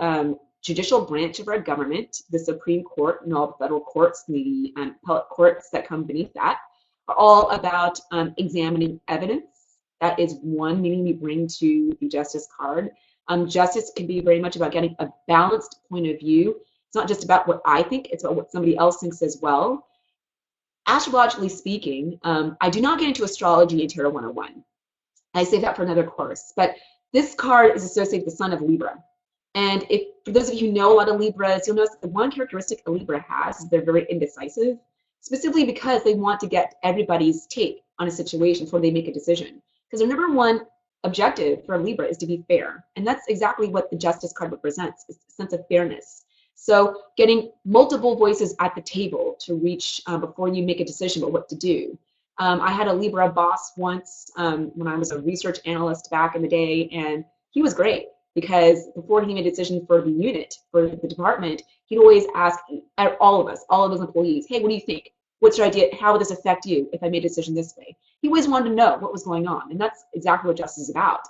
judicial branch of our government, the Supreme Court and all the federal courts, the appellate courts that come beneath that, are all about examining evidence. That is one meaning we bring to the justice card. Justice can be very much about getting a balanced point of view. It's not just about what I think, it's about what somebody else thinks as well. Astrologically speaking, I do not get into astrology and tarot 101. I save that for another course. But this card is associated with the sun of Libra. And for those of you who know a lot of Libras, you'll notice that the one characteristic a Libra has is they're very indecisive, specifically because they want to get everybody's take on a situation before they make a decision. Because their number one objective for a Libra is to be fair. And that's exactly what the Justice card represents, is a sense of fairness. So getting multiple voices at the table to reach before you make a decision about what to do. I had a Libra boss once when I was a research analyst back in the day, and he was great. Because before he made a decision for the unit, for the department, he'd always ask all of his employees, hey, what do you think? What's your idea? How would this affect you if I made a decision this way? He always wanted to know what was going on. And that's exactly what justice is about.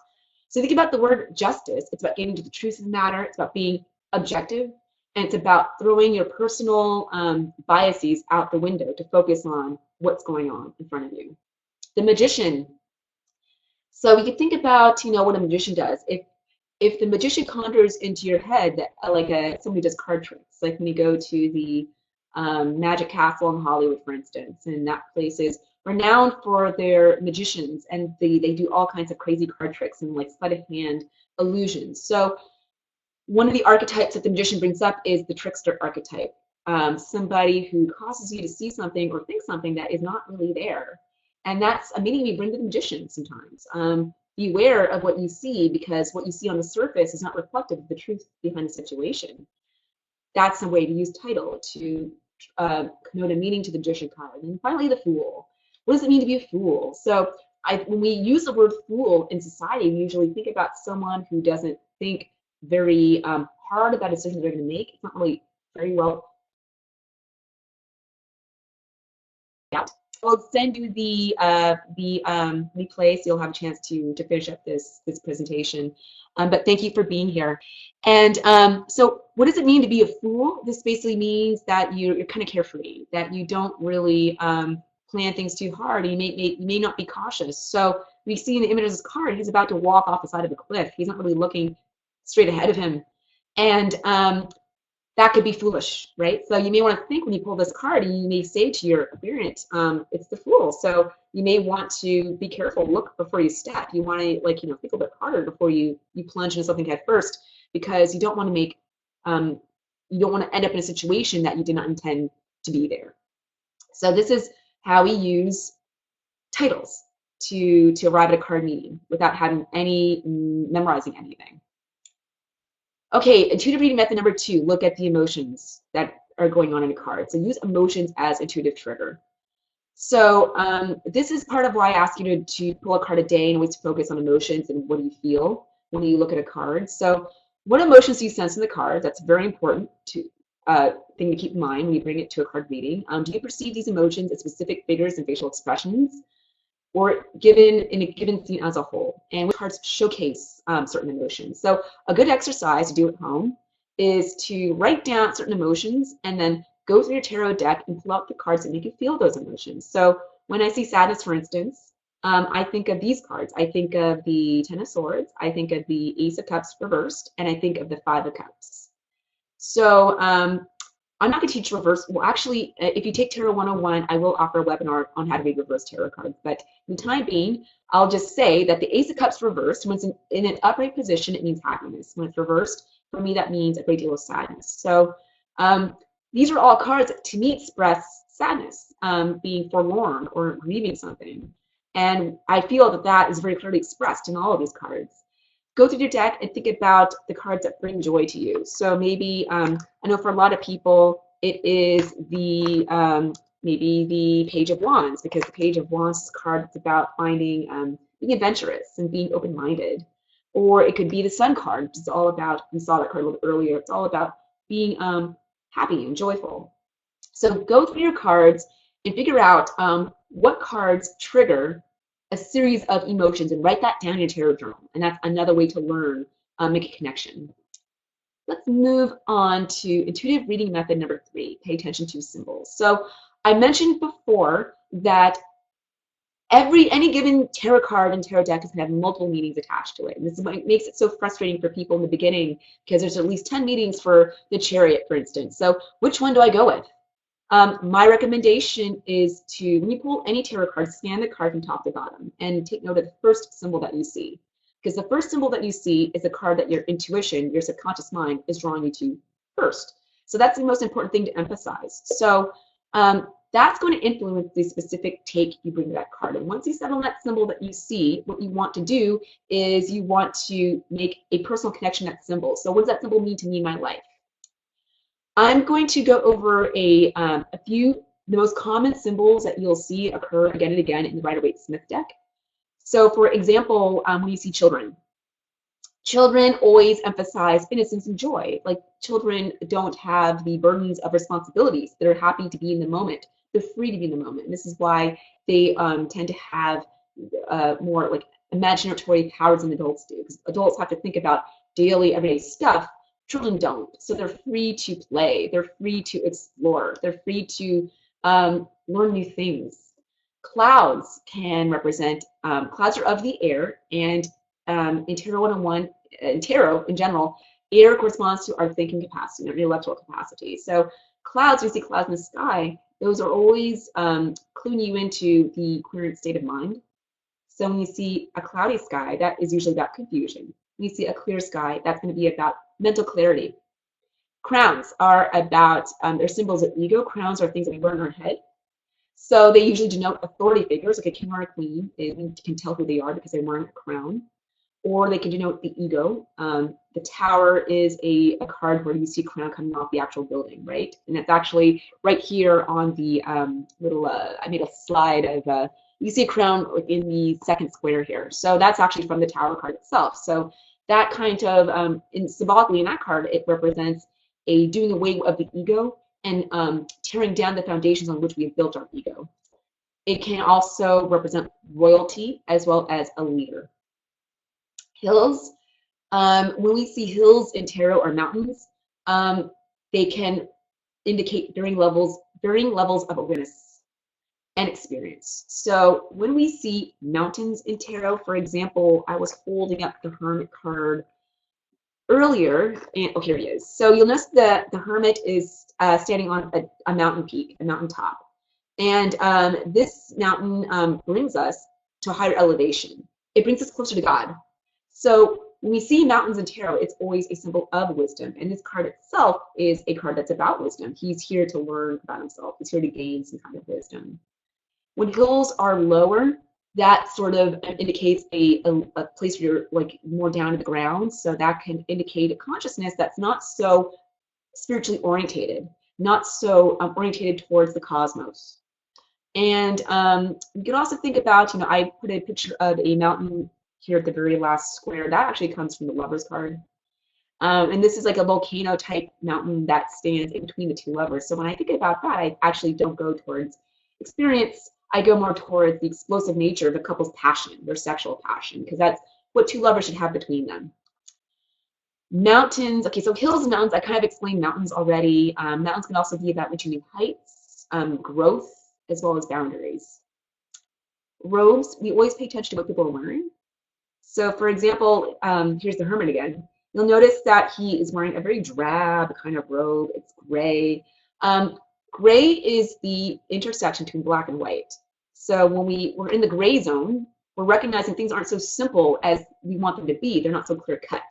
So think about the word justice. It's about getting to the truth of the matter. It's about being objective. And it's about throwing your personal biases out the window to focus on what's going on in front of you. The magician. So you can think about, what a magician does. If the magician conjures into your head that somebody does card tricks, like when you go to the Magic Castle in Hollywood, for instance, and that place is renowned for their magicians, and they do all kinds of crazy card tricks and like sleight of hand illusions. So one of the archetypes that the magician brings up is the trickster archetype. Somebody who causes you to see something or think something that is not really there. And that's a meaning we bring to the magician sometimes. Beware of what you see, because what you see on the surface is not reflective of the truth behind the situation. That's a way to use title to connote a meaning to the magician card. And finally, the fool. What does it mean to be a fool? So when we use the word fool in society, we usually think about someone who doesn't think very hard about decisions they're going to make. It's not really very well out. I'll send you the replay, so you'll have a chance to finish up this presentation. But thank you for being here. And so, what does it mean to be a fool? This basically means that you're kind of carefree, that you don't really plan things too hard. You may not be cautious. So we see in the image of this card, he's about to walk off the side of a cliff. He's not really looking straight ahead of him, and that could be foolish, right? So you may want to think when you pull this card, and you may say to your variant, it's the fool. So you may want to be careful, look before you step. You want to think a little bit harder before you plunge into something head first, because you don't want to make, you don't want to end up in a situation that you did not intend to be there. So this is how we use titles to arrive at a card meaning without having memorizing anything. Okay, intuitive reading method number 2, look at the emotions that are going on in a card. So use emotions as intuitive trigger. So this is part of why I ask you to pull a card a day and always focus on emotions and what do you feel when you look at a card. So what emotions do you sense in the card? That's a very important thing to keep in mind when you bring it to a card reading. Do you perceive these emotions as specific figures and facial expressions, or given in a given scene as a whole? And which cards showcase certain emotions? So a good exercise to do at home is to write down certain emotions and then go through your tarot deck and pull out the cards that make you feel those emotions. So when I see sadness, for instance, I think of these cards. I think of the Ten of Swords, I think of the Ace of Cups reversed, and I think of the Five of Cups. So I'm not going to teach reverse. Well, actually, if you take Tarot 101, I will offer a webinar on how to read reverse tarot cards. But for the time being, I'll just say that the Ace of Cups reversed, when it's in an upright position, it means happiness. When it's reversed, for me, that means a great deal of sadness. So these are all cards that, to me, express sadness, being forlorn or grieving something. And I feel that that is very clearly expressed in all of these cards. Go through your deck and think about the cards that bring joy to you. So maybe, I know for a lot of people, it is the maybe the Page of Wands, because the Page of Wands is a card that's about finding, being adventurous and being open-minded. Or it could be the Sun card, which is all about, we saw that card a little bit earlier, it's all about being happy and joyful. So go through your cards and figure out what cards trigger a series of emotions, and write that down in your tarot journal. And that's another way to learn, make a connection. Let's move on to intuitive reading method number 3, pay attention to symbols. So I mentioned before that any given tarot card and tarot deck is going to have multiple meanings attached to it. And this is what makes it so frustrating for people in the beginning, because there's at least 10 meanings for the Chariot, for instance. So which one do I go with? My recommendation is to, when you pull any tarot card, scan the card from top to bottom and take note of the first symbol that you see. Because the first symbol that you see is a card that your intuition, your subconscious mind, is drawing you to first. So that's the most important thing to emphasize. So that's going to influence the specific take you bring to that card. And once you settle on that symbol that you see, what you want to do is you want to make a personal connection to that symbol. So what does that symbol mean to me in my life? I'm going to go over a few, the most common symbols that you'll see occur again and again in the Rider-Waite-Smith deck. So for example, when you see children always emphasize innocence and joy. Like, children don't have the burdens of responsibilities. They're happy to be in the moment. They're free to be in the moment. And this is why they tend to have more like imaginatory powers than adults do. Because adults have to think about daily, everyday stuff. Children don't. So they're free to play. They're free to explore. They're free to learn new things. Clouds can represent, clouds are of the air, and in Tarot 101, in Tarot in general, air corresponds to our thinking capacity, our intellectual capacity. So clouds, we see clouds in the sky, those are always cluing you into the current state of mind. So when you see a cloudy sky, that is usually about confusion. When you see a clear sky, that's going to be about mental clarity. Crowns are about, they're symbols of ego. Crowns are things that we wear in our head. So they usually denote authority figures, like a king or a queen. You can tell who they are because they're wearing a crown. Or they can denote the ego. The tower is a card where you see a crown coming off the actual building, right? And it's actually right here on the little, I made a slide of, you see a crown in the second square here. So that's actually from the tower card itself. So that kind of, symbolically in that card, it represents a doing away of the ego and tearing down the foundations on which we have built our ego. It can also represent royalty as well as a leader. Hills, when we see hills in tarot or mountains, they can indicate varying levels of awareness and experience. So when we see mountains in tarot, for example, I was holding up the Hermit card earlier, and oh, here he is. So you'll notice that the Hermit is standing on a mountain peak, a mountain top. And this mountain brings us to a higher elevation. It brings us closer to God. So when we see mountains in tarot, it's always a symbol of wisdom. And this card itself is a card that's about wisdom. He's here to learn about himself. He's here to gain some kind of wisdom. When hills are lower, that sort of indicates a place where you're like more down to the ground. So that can indicate a consciousness that's not so spiritually orientated, not so orientated towards the cosmos. And you can also think about, I put a picture of a mountain here at the very last square. That actually comes from the Lovers card. And this is like a volcano type mountain that stands in between the two lovers. So when I think about that, I actually don't go towards experience. I go more towards the explosive nature of a couple's passion, their sexual passion, because that's what two lovers should have between them. Mountains, okay, so hills and mountains, I kind of explained mountains already. Mountains can also be about reaching new heights, growth, as well as boundaries. Robes, we always pay attention to what people are wearing. So for example, here's the Hermit again. You'll notice that he is wearing a very drab kind of robe. It's gray. Gray is the intersection between black and white. So when we're in the gray zone, we're recognizing things aren't so simple as we want them to be. They're not so clear cut.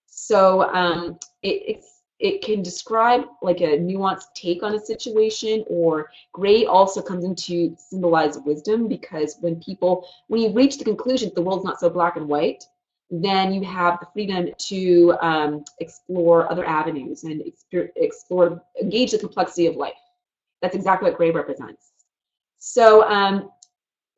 So it can describe like a nuanced take on a situation, or gray also comes into symbolize wisdom, because when you reach the conclusion that the world's not so black and white, then you have the freedom to explore other avenues and engage the complexity of life. That's exactly what gray represents. So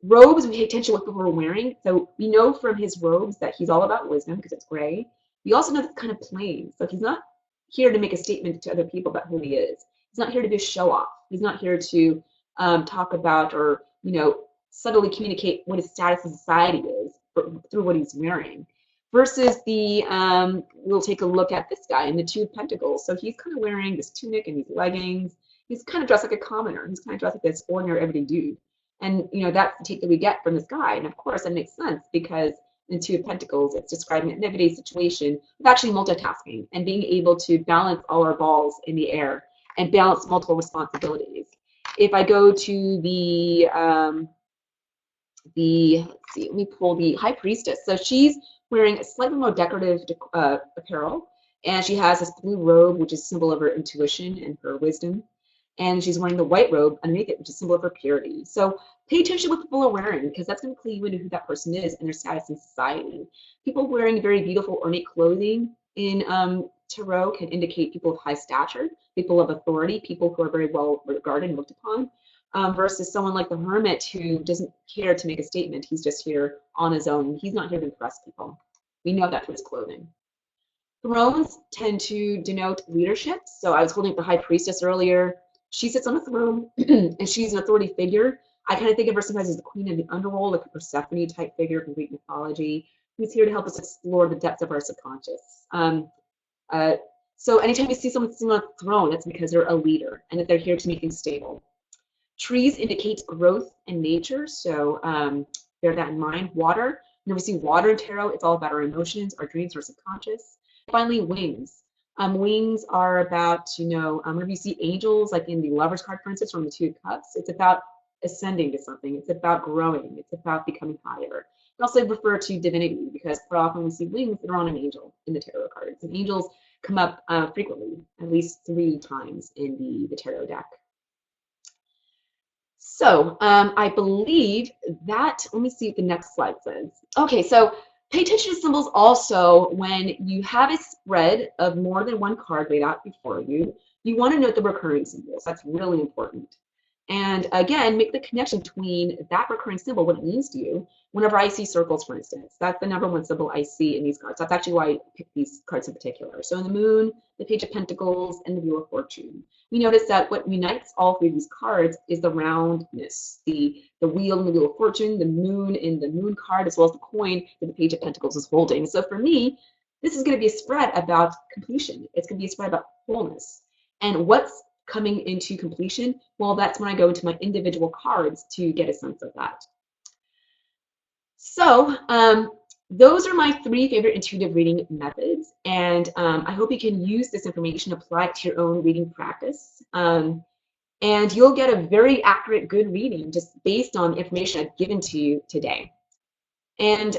robes, we pay attention to what people are wearing. So we know from his robes that he's all about wisdom because it's gray. We also know it's kind of plain. So he's not here to make a statement to other people about who he is. He's not here to be a show off. He's not here to talk about or subtly communicate what his status in society is through what he's wearing. Versus we'll take a look at this guy in the Two of Pentacles. So he's kind of wearing this tunic and these leggings. He's kind of dressed like a commoner. He's kind of dressed like this ordinary everyday dude. And that's the take that we get from this guy. And of course that makes sense, because in Two of Pentacles, it's describing an everyday situation of actually multitasking and being able to balance all our balls in the air and balance multiple responsibilities. If I go to let's see, let me pull the High Priestess. So she's wearing a slightly more decorative apparel, and she has this blue robe, which is a symbol of her intuition and her wisdom. And she's wearing the white robe underneath it, which is a symbol of her purity. So pay attention to what people are wearing, because that's going to clue you into who that person is and their status in society. People wearing very beautiful ornate clothing in tarot can indicate people of high stature, people of authority, people who are very well regarded and looked upon, versus someone like the Hermit who doesn't care to make a statement. He's just here on his own. He's not here to impress people. We know that through his clothing. Thrones tend to denote leadership. So I was holding up the High Priestess earlier. She sits on a throne and she's an authority figure. I kind of think of her sometimes as the queen of the underworld, like a Persephone type figure from Greek mythology, who's here to help us explore the depths of our subconscious. So anytime you see someone sitting on a throne, that's because they're a leader and that they're here to make things stable. Trees indicate growth and nature, so bear that in mind. Water, whenever we see water in tarot, it's all about our emotions, our dreams, our subconscious. Finally, wings. Wings are about, whenever you see angels, like in the Lover's card, for instance, from the Two of Cups, it's about ascending to something. It's about growing. It's about becoming higher. I also refer to divinity because quite often we see wings that are on an angel in the tarot cards. And angels come up frequently, at least 3 times in the tarot deck. So I believe that, let me see what the next slide says. Okay, so pay attention to symbols also when you have a spread of more than one card laid out before you. You want to note the recurring symbols. That's really important. And again, make the connection between that recurring symbol, what it means to you. Whenever I see circles, for instance, that's the #1 symbol I see in these cards. That's actually why I picked these cards in particular. So in the Moon, the Page of Pentacles, and the Wheel of Fortune. We notice that what unites all 3 of these cards is the roundness, the wheel and the Wheel of Fortune, the moon in the moon card, as well as the coin that the Page of Pentacles is holding. So for me, this is going to be a spread about completion. It's going to be a spread about wholeness. And what's coming into completion? Well, that's when I go into my individual cards to get a sense of that. So those are my 3 favorite intuitive reading methods, and I hope you can use this information, apply it to your own reading practice, and you'll get a very accurate, good reading just based on the information I've given to you today. And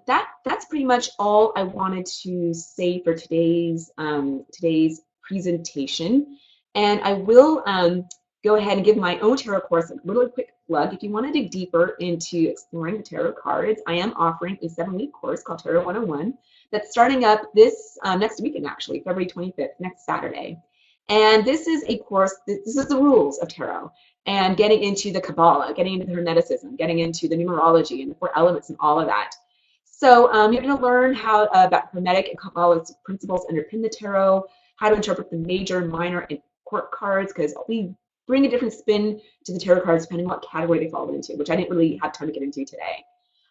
that's pretty much all I wanted to say for today's presentation. And I will go ahead and give my own tarot course a really quick plug. If you want to dig deeper into exploring the tarot cards, I am offering a 7-week course called Tarot 101 that's starting up this next weekend, actually, February 25th, next Saturday. And this is a course, this is the rules of tarot, and getting into the Kabbalah, getting into the Hermeticism, getting into the numerology and the 4 elements and all of that. So you're going to learn how about Hermetic and Kabbalah principles underpin the tarot, how to interpret the major, minor, and court cards, because we bring a different spin to the tarot cards depending on what category they fall into, which I didn't really have time to get into today.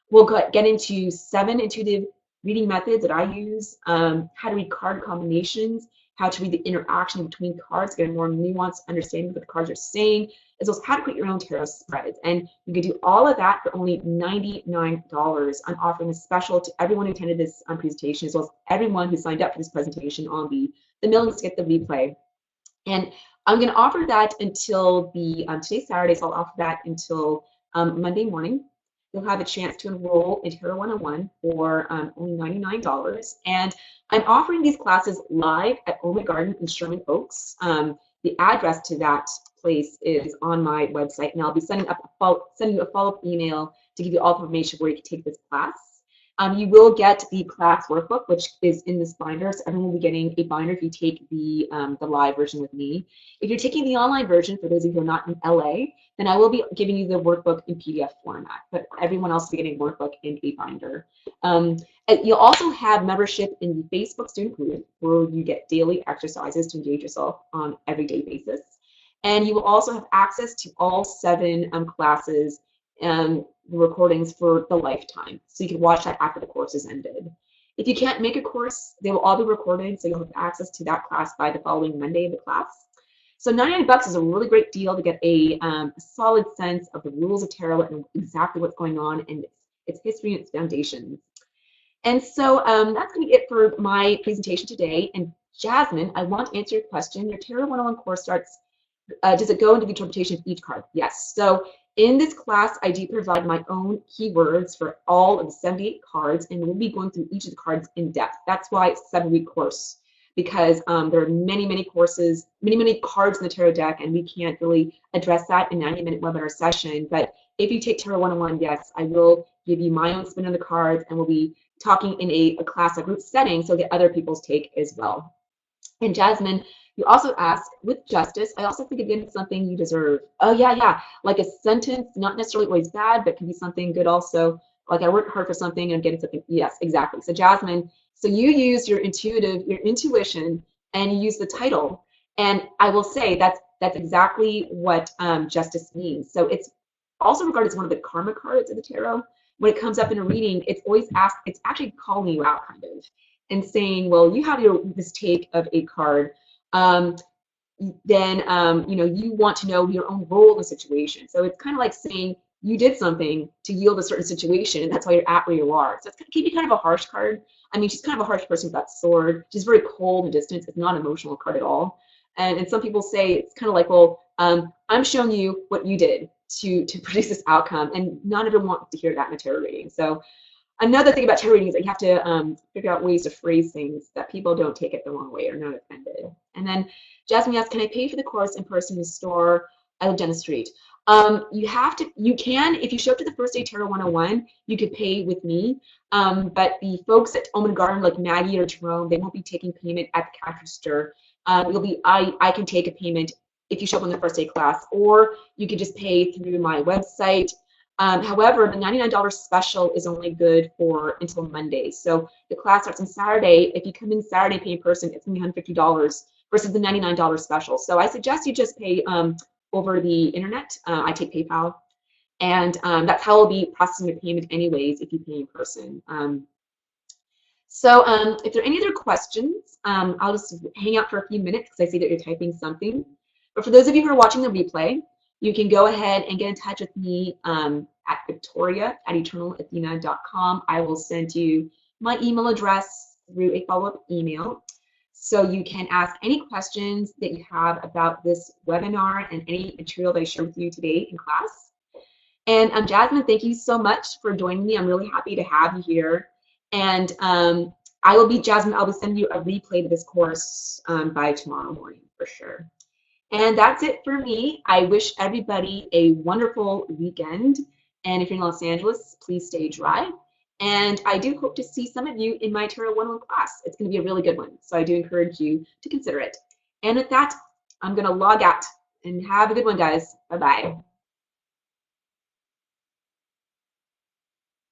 We'll get into 7 intuitive reading methods that I use, how to read card combinations, how to read the interaction between cards, get a more nuanced understanding of what the cards are saying, as well as how to create your own tarot spreads. And you can do all of that for only $99. I'm offering a special to everyone who attended this presentation, as well as everyone who signed up for this presentation on the millions to get the replay. And I'm going to offer that until today's Saturday, so I'll offer that until Monday morning. You'll have a chance to enroll in Tarot 101 for only $99. And I'm offering these classes live at Only Garden in Sherman Oaks. The address to that place is on my website, and I'll be sending you a follow-up email to give you all the information where you can take this class. You will get the class workbook, which is in this binder. So everyone will be getting a binder if you take the live version with me. If you're taking the online version, for those of you who are not in LA, then I will be giving you the workbook in PDF format, but everyone else will be getting a workbook in a binder. You'll also have membership in the Facebook student group, where you get daily exercises to engage yourself on an everyday basis. And you will also have access to all 7 classes and the recordings for the lifetime. So you can watch that after the course is ended. If you can't make a course, they will all be recorded, so you'll have access to that class by the following Monday of the class. So $99 is a really great deal to get a solid sense of the rules of tarot and exactly what's going on and its history and its foundations. And so that's going to be it for my presentation today. And Jasmine, I want to answer your question. Your Tarot 101 course starts, does it go into the interpretation of each card? Yes. So in this class, I do provide my own keywords for all of the 78 cards, and we'll be going through each of the cards in depth. That's why it's a 7-week course, because there are many, many courses, many cards in the tarot deck, and we can't really address that in a 90-minute webinar session. But if you take Tarot 101, yes, I will give you my own spin on the cards, and we'll be talking in a class, a group setting, so get other people's take as well. And Jasmine, you also asked, with justice, I also think again it's something you deserve. Oh yeah, like a sentence, not necessarily always bad, but can be something good also. Like I worked hard for something and I'm getting something. Yes, exactly. So Jasmine, so you use your intuition, and you use the title. And I will say that's exactly what justice means. So it's also regarded as one of the karma cards of the tarot. When it comes up in a reading, it's always asked, it's actually calling you out kind of, and saying, well, you have this take of a card. Then you want to know your own role in the situation. So it's kind of like saying you did something to yield a certain situation, and that's why you're at where you are. So it can be kind of a harsh card. I mean, she's kind of a harsh person with that sword. She's very cold and distant. It's not an emotional card at all. And some people say it's kind of like, well, I'm showing you what you did to produce this outcome, and not everyone wants to hear that in a tarot reading. So another thing about tarot readings is that you have to figure out ways to phrase things that people don't take it the wrong way or not offended. And then Jasmine asks, can I pay for the course in person in the store? I live down the street. You can, if you show up to the First Day Tarot 101, you could pay with me. But the folks at Omen Garden, like Maggie or Jerome, they won't be taking payment at the cash register. I can take a payment if you show up on the first day class, or you can just pay through my website. However, the $99 special is only good for until Monday. So the class starts on Saturday. If you come in Saturday and pay in person, it's going to be $150 versus the $99 special. So I suggest you just pay over the internet. I take PayPal, and that's how I'll be processing your payment anyways if you pay in person. If there are any other questions, I'll just hang out for a few minutes because I see that you're typing something. But for those of you who are watching the replay, you can go ahead and get in touch with me at victoria@eternalathena.com. I will send you my email address through a follow-up email. So you can ask any questions that you have about this webinar and any material that I shared with you today in class. And Jasmine, thank you so much for joining me. I'm really happy to have you here. And Jasmine, I'll be sending you a replay of this course by tomorrow morning for sure. And that's it for me. I wish everybody a wonderful weekend. And if you're in Los Angeles, please stay dry. And I do hope to see some of you in my Tarot 101 class. It's going to be a really good one. So I do encourage you to consider it. And with that, I'm going to log out. And have a good one, guys. Bye-bye.